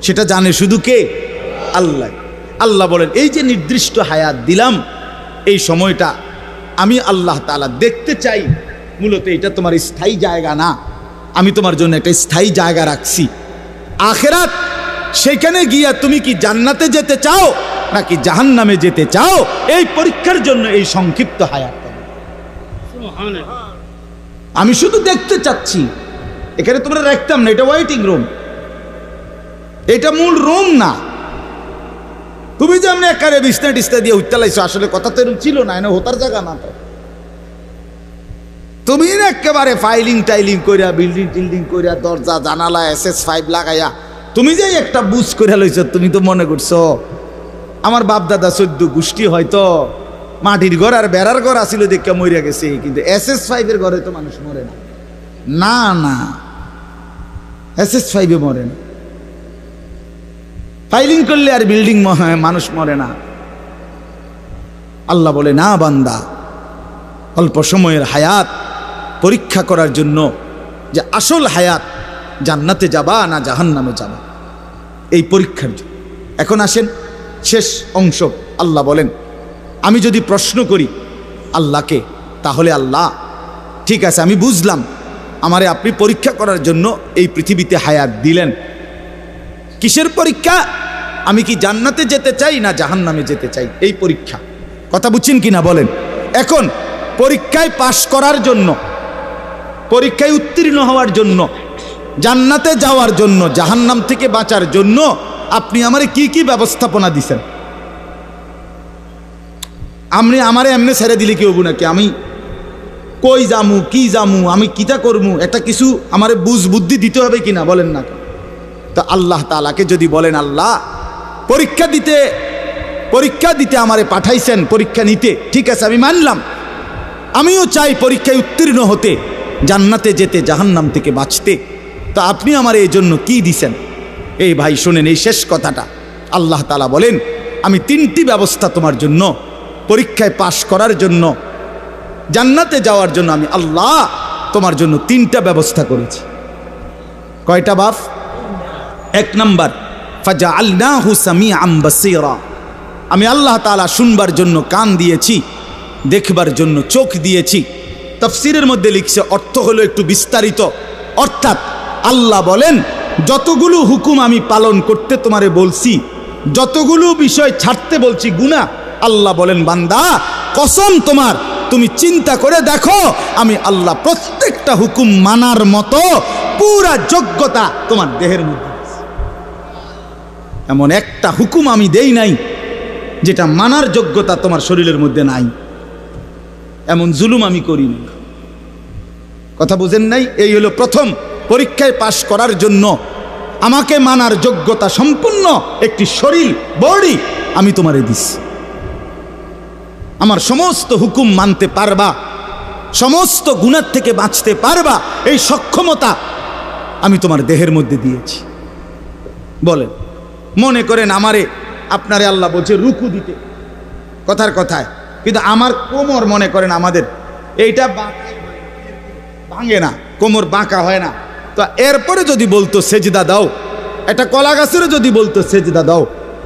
সেটা জানে শুধু কে? আল্লাহ। আল্লাহ বলেন এই যে নির্দিষ্ট হায়াত দিলাম, এই সময়টা আমি আল্লাহ তাআলা দেখতে চাই। মূলত এটা তোমার স্থায়ী জায়গা না, আমি তোমার জন্য একটা স্থায়ী জায়গা রাখছি আখিরাত। সেখানে গিয়া তুমি কি জান্নাতে যেতে চাও নাকি জাহান্নামে যেতে চাও, এই পরীক্ষার জন্য এই সংক্ষিপ্ত হায়াত। আমি শুধু দেখতে চাচ্ছি, এখানে তোমরা রাখতাম না, এটা ওয়েটিং রুম, এটা মূল রুম না। তুমি যে আমি একারে বিছনা টিছনা দিয়ে উঠতে আসলে কথা তো এরকম ছিল না, হোতার জায়গা না তো। তুমি একেবারে ফাইলিং টাইলিং করিয়া বিল্ডিং টিল্ডিং করিয়া দরজা জানালা SS5 লাগাইয়া তুমি যে একটা বুঝ করিয়া লইছ, তুমি তো মনে করছো আমার বাপ দাদা 14 গোষ্ঠী হয়তো মাটির ঘর আর বেড়ার ঘর আসিল দেখে মরিয়া গেছে, কিন্তু SS5 এর ঘরে তো মানুষ মরে না। না না, SS5 এ মরে না। ফাইলিং করলে আর বিল্ডিং মানুষ মরে না। আল্লাহ বলে, না বান্দা, অল্প সময়ের হায়াত পরীক্ষা করার জন্য যে আসল হায়াত জান্নাতে যাবা না জাহান্নামে যাবা, এই পরীক্ষার জন্য। এখন আসেন শেষ অংশ। আল্লাহ বলেন, আমি যদি প্রশ্ন করি আল্লাহকে, তাহলে আল্লাহ ঠিক আছে আমি বুঝলাম, আমারে আপনি পরীক্ষা করার জন্য এই পৃথিবীতে হায়াত দিলেন। কিসের পরীক্ষা? আমি কি জান্নাতে যেতে চাই না জাহান্নামে যেতে চাই, এই পরীক্ষা। কথা বুঝছেন কিনা বলেন। এখন পরীক্ষায় পাশ করার জন্য, পরীক্ষায় উত্তীর্ণ হওয়ার জন্য, জান্নাতে যাওয়ার জন্য, জাহান্নাম থেকে বাঁচার জন্য আপনি আমারে কি কি ব্যবস্থাপনা দিছেন? আপনি আমারে এমনি ছেড়ে দিলে কি হবো নাকি? আমি কই যামু, কি যামু, আমি কিটা করমু, একটা কিছু আমারে বুঝ বুদ্ধি দিতে হবে কিনা বলেন না। তো আল্লাহ তাআলাকে যদি বলেন, আল্লাহ পরীক্ষা দিতে আমারে পাঠাইছেন, পরীক্ষা নিতে, ঠিক আছে আমি মানলাম, আমিও চাই পরীক্ষায় উত্তীর্ণ হতে, জান্নাতে যেতে, জাহান্নাম থেকে বাঁচতে। তা আপনি আমার এই জন্য কি দিছেন? এই ভাই শোনেন এই শেষ কথাটা। আল্লাহ তাআলা বলেন, আমি 3টি ব্যবস্থা তোমার জন্য, পরীক্ষায় পাশ করার জন্য, জান্নাতে যাওয়ার জন্য আমি আল্লাহ তোমার জন্য 3টা ব্যবস্থা করেছি। কয়টা বাপ? 1 নাম্বার, ফাজআলনাহু সামিআন বাসীরা, আমি আল্লাহ তাআলা শুনবার জন্য কান দিয়েছি, দেখবার জন্য চোখ দিয়েছি। তাফসীরের মধ্যে লিখছে, অর্থ হলো একটু বিস্তারিত, অর্থাৎ আল্লাহ বলেন যতগুলো হুকুম আমি পালন করতে তোমারে বলছি, যতগুলো বিষয় ছাড়তে বলছি গুনাহ, আল্লাহ বলেন বান্দা কসম তোমার, তুমি চিন্তা করে দেখো আমি আল্লাহ প্রত্যেকটা হুকুম মানার মতো পুরা যোগ্যতা তোমার দেহের মধ্যে। এমন একটা হুকুম আমি দেই নাই যেটা মানার যোগ্যতা তোমার শরীরের মধ্যে নাই, এমন জুলুম আমি করি না। কথা বুঝেন নাই? এই হলো প্রথম, পরীক্ষায় পাশ করার জন্য আমাকে মানার যোগ্যতা সম্পূর্ণ একটি শরীর, বডি আমি তোমারে দিছি। আমার সমস্ত হুকুম মানতে পারবা, সমস্ত গুনাহ থেকে বাঁচতে পারবা, এই সক্ষমতা আমি তোমার দেহের মধ্যে দিয়েছি। বলেন, মনে করেন আমারে আপনারে আল্লাহ বলছে রুকু দিতে, কথার কথায়, কিন্তু আমার কোমর মনে করেন আমাদের এইটা ভাঙে না, কোমর বাঁকা হয় না, তো এরপরে যদি বলতো সেজদা দাও, একটা কলা গাছেরও যদি বলতো সেজদা দাও,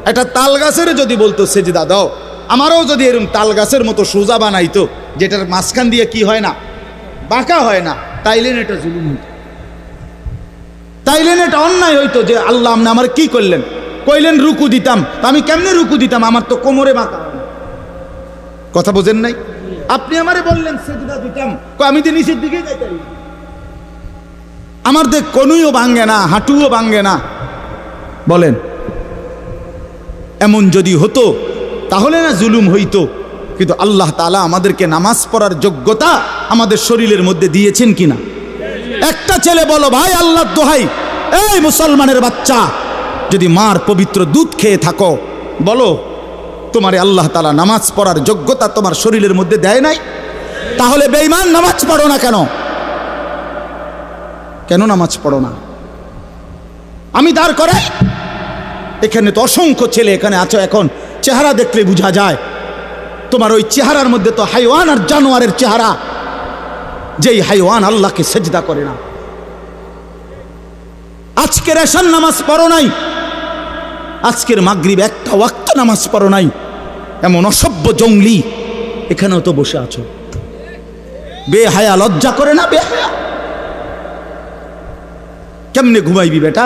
একটা তাল গাছেরও যদি বলতো সেজদা দাও, আমারও যদি এরকম তাল গাছের মতো সোজা বানাইতো, যেটার মাঝখান দিয়ে কি হয় না, বাঁকা হয় না, তাইলেন এটা জুলুম হইতো, তাইলেন এটা অন্যায় হইতো যে আল্লাহ আপনি আমার কি করলেন, কইলেন রুকু দিতাম, তা আমি কেমনে রুকু দিতাম, আমার তো কোমরে বাঁকা হয় না। কথা বোঝেন নাই? আপনি আমারে বললেন সেজদা দিতাম, আমি তো নিচের দিকে যাইতাম, আমার দেখ কনুইও ভাঙ্গে না, হাঁটুও ভাঙ্গে না। বলেন, এমন যদি হতো তাহলে না জুলুম হইতো? কিন্তু আল্লাহ তাআলা আমাদেরকে নামাজ পড়ার যোগ্যতা আমাদের শরীরের মধ্যে দিয়েছেন কিনা? একটা ছেলে বলো ভাই আল্লাহর দোহাই, এই মুসলমানের বাচ্চা, যদি মার পবিত্র দুধ খেয়ে থাকো, বলো তোমারে আল্লাহ তাআলা নামাজ পড়ার যোগ্যতা তোমার শরীরের মধ্যে দেয় নাই? তাহলে বেঈমান নামাজ পড়ো না কেন? কেন নামাজ পড়ো না? আমি দাঁড় করাই, এখানে তো অসংখ্য ছেলে এখানে আছো, এখন চেহারা দেখলে বোঝা যায় তোমার ওই চেহারার মধ্যে তো হাইওয়ান আর জানোয়ারের চেহারা, যেই হাইওয়ান আল্লাহকে সেজদা করে না। আজকের এশার নামাজ পড়ো নাই, আজকের মাগরিব একটা ওয়াক্ত নামাজ পড়ো নাই, এমন অসভ্য জঙ্গলি এখানেও তো বসে আছো। বেহায়া, লজ্জা করে না? বেহায়া কেমনে ঘুমাইবি বেটা?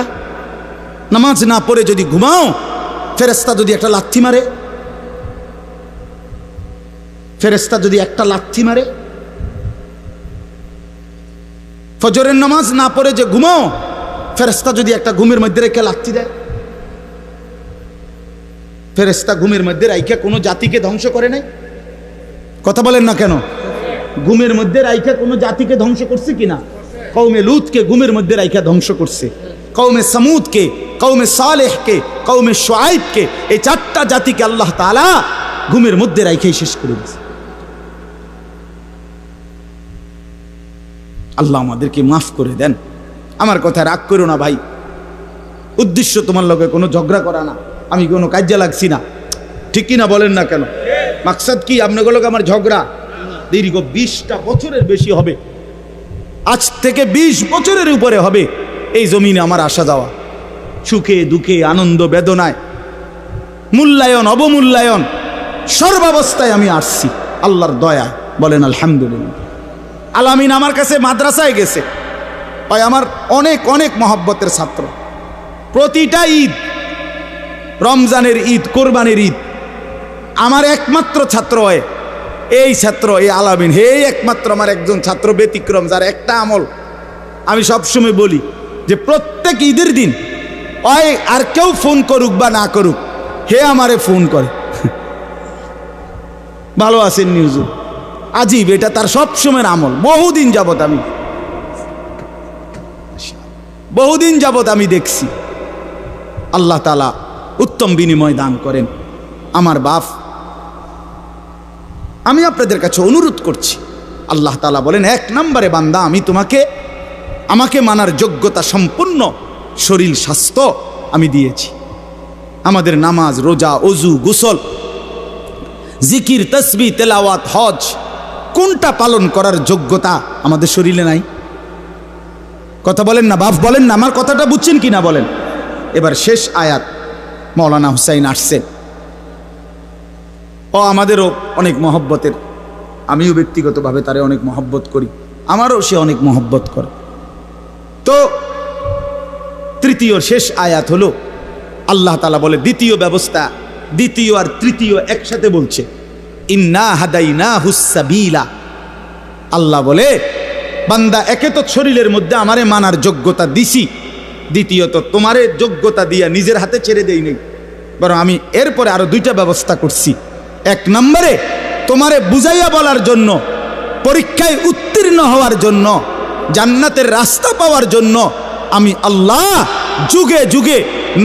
নামাজ না পড়ে যদি ঘুমাও, ফেরেশতা যদি একটা লাথি মারে, ফেরেশতা যদি একটা লাথি মারে, ফজরের নামাজ না পড়ে যে ঘুমাও, ফেরেশতা যদি একটা ঘুমের মধ্যে রেখে লাথি দেয়। ফেরেশতা ঘুমের মধ্যে রাইখা কোনো জাতিকে ধ্বংস করে নাই? কথা বলেন না কেন? ঘুমের মধ্যে রাইখা কোনো জাতিকে ধ্বংস করছে কিনা? কওমে লুতকে ঘুমের মধ্যে রাইখা ধ্বংস করছে, কওমে সামুদকে, কওমে সালেহকে, কওমে শুআইবকে, এই 4টা জাতিকে আল্লাহ তাআলা ঘুমের মধ্যে রাইখাই শেষ করে দিয়েছে। আল্লাহ আমাদেরকে মাফ করে দেন। আমার কথা রাগ করো না ভাই, উদ্দেশ্য তোমার লগে কোনো ঝগড়া করা না, আমি কোনো কাজে লাগছি না, ঠিক কিনা বলেন না কেন? মাকসাদ কি আপনাগুলোকে আমার ঝগড়া? দীর্ঘ 20টা বছরের বেশি হবে, আজ থেকে 20 বছরের উপরে হবে এই জমিনে আমার আসা যাওয়া, সুখে দুঃখে আনন্দ বেদনায়, মূল্যায়ন অবমূল্যায়ন, সর্বাবস্থায় আমি আসছি আল্লাহর দয়ায়। বলেন আলহামদুলিল্লাহ। আলামিন আমার কাছে মাদ্রাসায় গেছে, ওই আমার অনেক অনেক মহব্বতের ছাত্র। প্রতিটা ঈদ, রমজানের ঈদ, কোরবানির ঈদ, আমার একমাত্র ছাত্র হয় এই ছাত্র, এই আলামিন। হে একমাত্র আমার একজন ছাত্র ব্যতিক্রম, যার একটা আমল আমি সবসময় বলি যে প্রত্যেক ঈদের দিন ওই আর কেউ ফোন করুক বা না করুক, হে আমারে ফোন করে, ভালো আছেন নিউজ। আজীব, এটা তার সবসময়ের আমল। বহুদিন যাবত আমি দেখছি। আল্লাহ তাআলা উত্তম বিনিময় দান করেন। আমার বাপ, আমি আপনাদের কাছে অনুরোধ করছি, আল্লাহ তাআলা বলেন 1 নম্বরে বান্দা আমি তোমাকে আমাকে মানার যোগ্যতা সম্পূর্ণ শরীর স্বাস্থ্য আমি দিয়েছি। আমাদের নামাজ, রোজা, ওযু, গোসল, জিকির, তাসবিহ, তেলাওয়াত, হজ, কোনটা পালন করার যোগ্যতা আমাদের শরীরে নাই? কথা বলেন না বাপ, বলেন না, আমার কথাটা বুঝছেন কিনা বলেন। এবার শেষ আয়াত, মাওলানা হুসাইন আসছেন, ও আমাদেরও অনেক মহব্বতের, আমিও ব্যক্তিগতভাবে তারে অনেক মহব্বত করি, আমারও সে অনেক মহব্বত করে। তো তৃতীয় শেষ আয়াত হলো আল্লাহ তাআলা বলে, দ্বিতীয় ব্যবস্থা, দ্বিতীয় আর তৃতীয় একসাথে বলছে, ইন্না হাদাইনাহুস সাবিলা। আল্লাহ বলে বান্দা, একে তো শরীরের মধ্যে আমারে মানার যোগ্যতা দিছি, দ্বিতীয়ত তোমারে যোগ্যতা দিয়া নিজের হাতে ছেড়ে দেই নাই, বরং আমি এরপরে আরো 2টা ব্যবস্থা করছি। 1 নম্বরে তোমারে বুঝাইয়া বলার জন্য, পরীক্ষায় উত্তীর্ণ হওয়ার জন্য, জান্নাতের রাস্তা পাওয়ার জন্য আমি আল্লাহ যুগে যুগে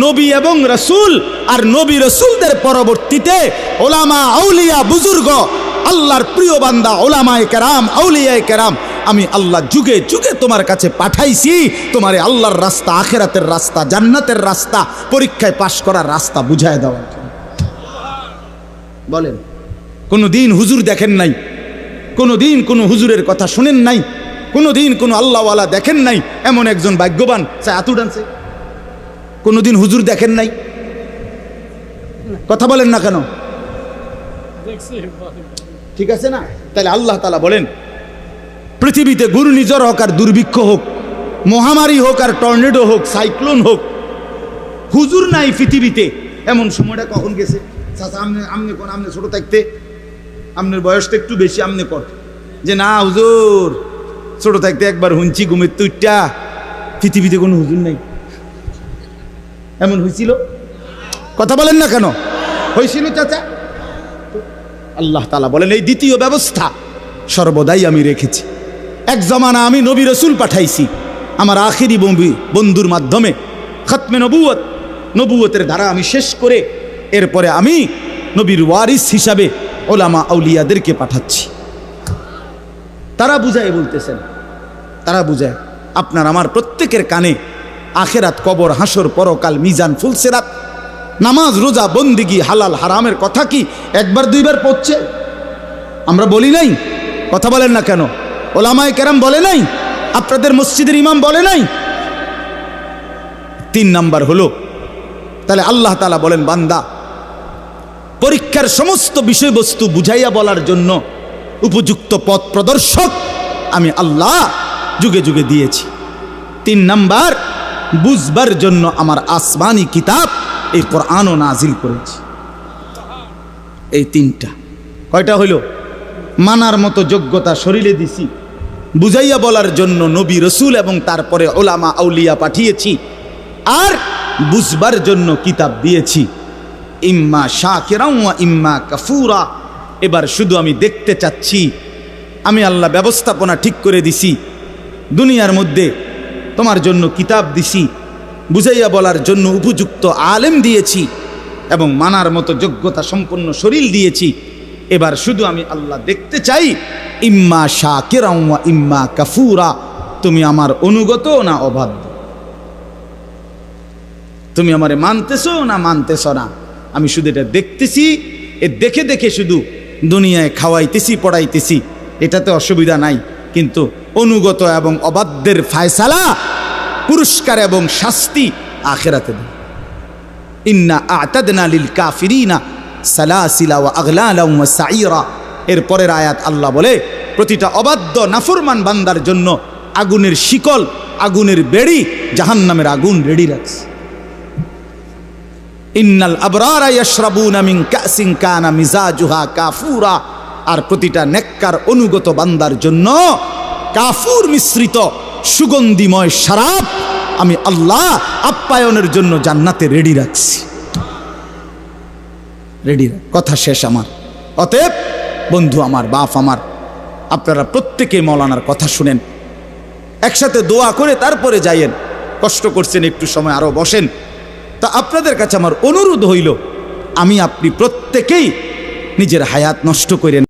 নবী এবং রাসূল আর নবী রাসূলদের পরবর্তীতে ওলামা, আউলিয়া, বুজুর্গ, আল্লাহর প্রিয় বান্দা, ওলামায়ে কেরাম, আউলিয়ায়ে কেরাম, আমি আল্লাহ যুগে যুগে তোমার কাছে পাঠাইছি তোমারে আল্লাহর রাস্তা, আখিরাতের রাস্তা, জান্নাতের রাস্তা, পরীক্ষায় পাশ করার রাস্তা বুঝায় দেওয়ার জন্য। বলেন, কোনোদিন হুজুর দেখেন নাই, কোনোদিন কোনো হুজুরের কথা শুনেন নাই, কোনোদিন কোনো আল্লাহওয়ালা দেখেন নাই, এমন একজন ভাগ্যবান আতু ডান্সে কোনোদিন হুজুর দেখেন নাই? কথা বলেন না কেন? ঠিক আছে না? তাহলে আল্লাহ তাআলা বলেন, পৃথিবীতে ঘূর্ণিঝড় হোক আর দুর্ভিক্ষ হোক, মহামারী হোক আর টর্নেডো হোক, সাইক্লোন হোক, হুজুর নাই পৃথিবীতে, এমন সময়টা কখন গেছে? চাচা আমনে কোন, আমনে ছোট থাকতে, আমনের বয়সটা একটু বেশি, আমনে কর যে না হুজুর ছোট থাকতে একবার হুঁচি ঘুমের তুইটা, পৃথিবীতে কোনো হুজুর নাই, এমন হয়েছিল? কথা বলেন না কেন? হয়েছিল চাচা? আল্লাহ তাআলা বলেন, এই দ্বিতীয় ব্যবস্থা সর্বদাই আমি রেখেছি। এক জমানা আমি নবী রাসূল পাঠাইছি আমার আখিরি বন্ধুর মাধ্যমে, খতমে নবুয়ত, নবুয়তের ধারা আমি শেষ করে এরপরে আমি নবীর ওয়ারিস হিসাবে ওলামা আউলিয়াদেরকে পাঠাচ্ছি। তারা বুঝায় বলতেছেন, তারা বুঝায় আপনার আমার প্রত্যেকের কানে আখেরাত, কবর, হাসর, পরকাল, মিজান, ফুলসেরাত, নামাজ, রোজা, বন্দিগি, হালাল হারামের কথা কি 1বার 2বার পড়ছে? আমরা বলি নাই? কথা বলেন না কেন? ওলামায়ে কেরাম বলে নাই? আপনাদের মসজিদের ইমাম বলে নাই? 3 নাম্বার হলো, তাহলে আল্লাহ তাআলা বলেন, বান্দা পরীক্ষার সমস্ত বিষয়বস্তু বুঝাইয়া বলার জন্য উপযুক্ত পথ প্রদর্শক আমি আল্লাহ যুগে যুগে দিয়েছি। 3 নাম্বার, বুঝবার জন্য আমার আসমানি কিতাব এই কোরআনও নাজিল করেছি। এই 3টা কয়টা হইল? মানার মতো যোগ্যতা শরীরে দিছি, বুঝাইয়া বলার জন্য নবী রসুল এবং তারপরে ওলামা আউলিয়া পাঠিয়েছি, আর বুঝবার জন্য কিতাব দিয়েছি। ইম্মা শাকিরান ওয়া ইম্মা কাফুরা। এবার শুধু আমি দেখতে চাচ্ছি, আমি আল্লাহ ব্যবস্থাপনা ঠিক করে দিছি, দুনিয়ার মধ্যে তোমার জন্য কিতাব দিছি, বুঝাইয়া বলার জন্য উপযুক্ত আলেম দিয়েছি এবং মানার মতো যোগ্যতা সম্পন্ন শরীর দিয়েছি। এবার শুধু আমি আল্লাহ দেখতে চাই, ইম্মা শাকিরান ওয়া ইম্মা কাফুরা, তুমি আমার অনুগত না অবাধ্য, তুমি আমারে মানতেছো না মানতেছ না। আমি শুধু এটা দেখতেছি, এ দেখে দেখে শুধু দুনিয়ায় খাওয়াইতেছি পড়াইতেছি, এটাতে অসুবিধা নাই, কিন্তু অনুগত এবং অবাধ্যের ফায়সালা, পুরস্কার এবং শাস্তি আখিরাতে দেব। ইন্না আ'তাদনা লিল কাফিরিনা সালাসিলা ওয়া আগলালা ওয়া সাইরা। এর পরের আয়াত আল্লাহ বলে, প্রতিটা অবাধ্য নাফরমান বান্দার জন্য আগুনের শিকল, আগুনের বেড়ি, জাহান্নামের আগুন রেডি রাখছে। ইন্নাল আবরারা ইয়াশরাবুনা মিন কাসিন কানা মিজাজুহা কাফুরা। আর প্রতিটা নেককার অনুগত বান্দার জন্য কাফুর মিশ্রিত সুগন্ধিময় শরাব আমি আল্লাহ আপ্যায়নের জন্য জান্নাতে রেডি রাখছি। রেডি, কথা শেষ আমার। অতএব বন্ধু আমার, বাপ আমার, আপনারা প্রত্যেকে মৌলানার কথা শুনেন, একসাথে দোয়া করে তারপরে যাইয়েন। কষ্ট করছেন, একটু সময় আরো বসেন। তা আপনাদের কাছে আমার অনুরোধ হইল, আমি আপনি প্রত্যেকেই নিজের হায়াত নষ্ট করেন।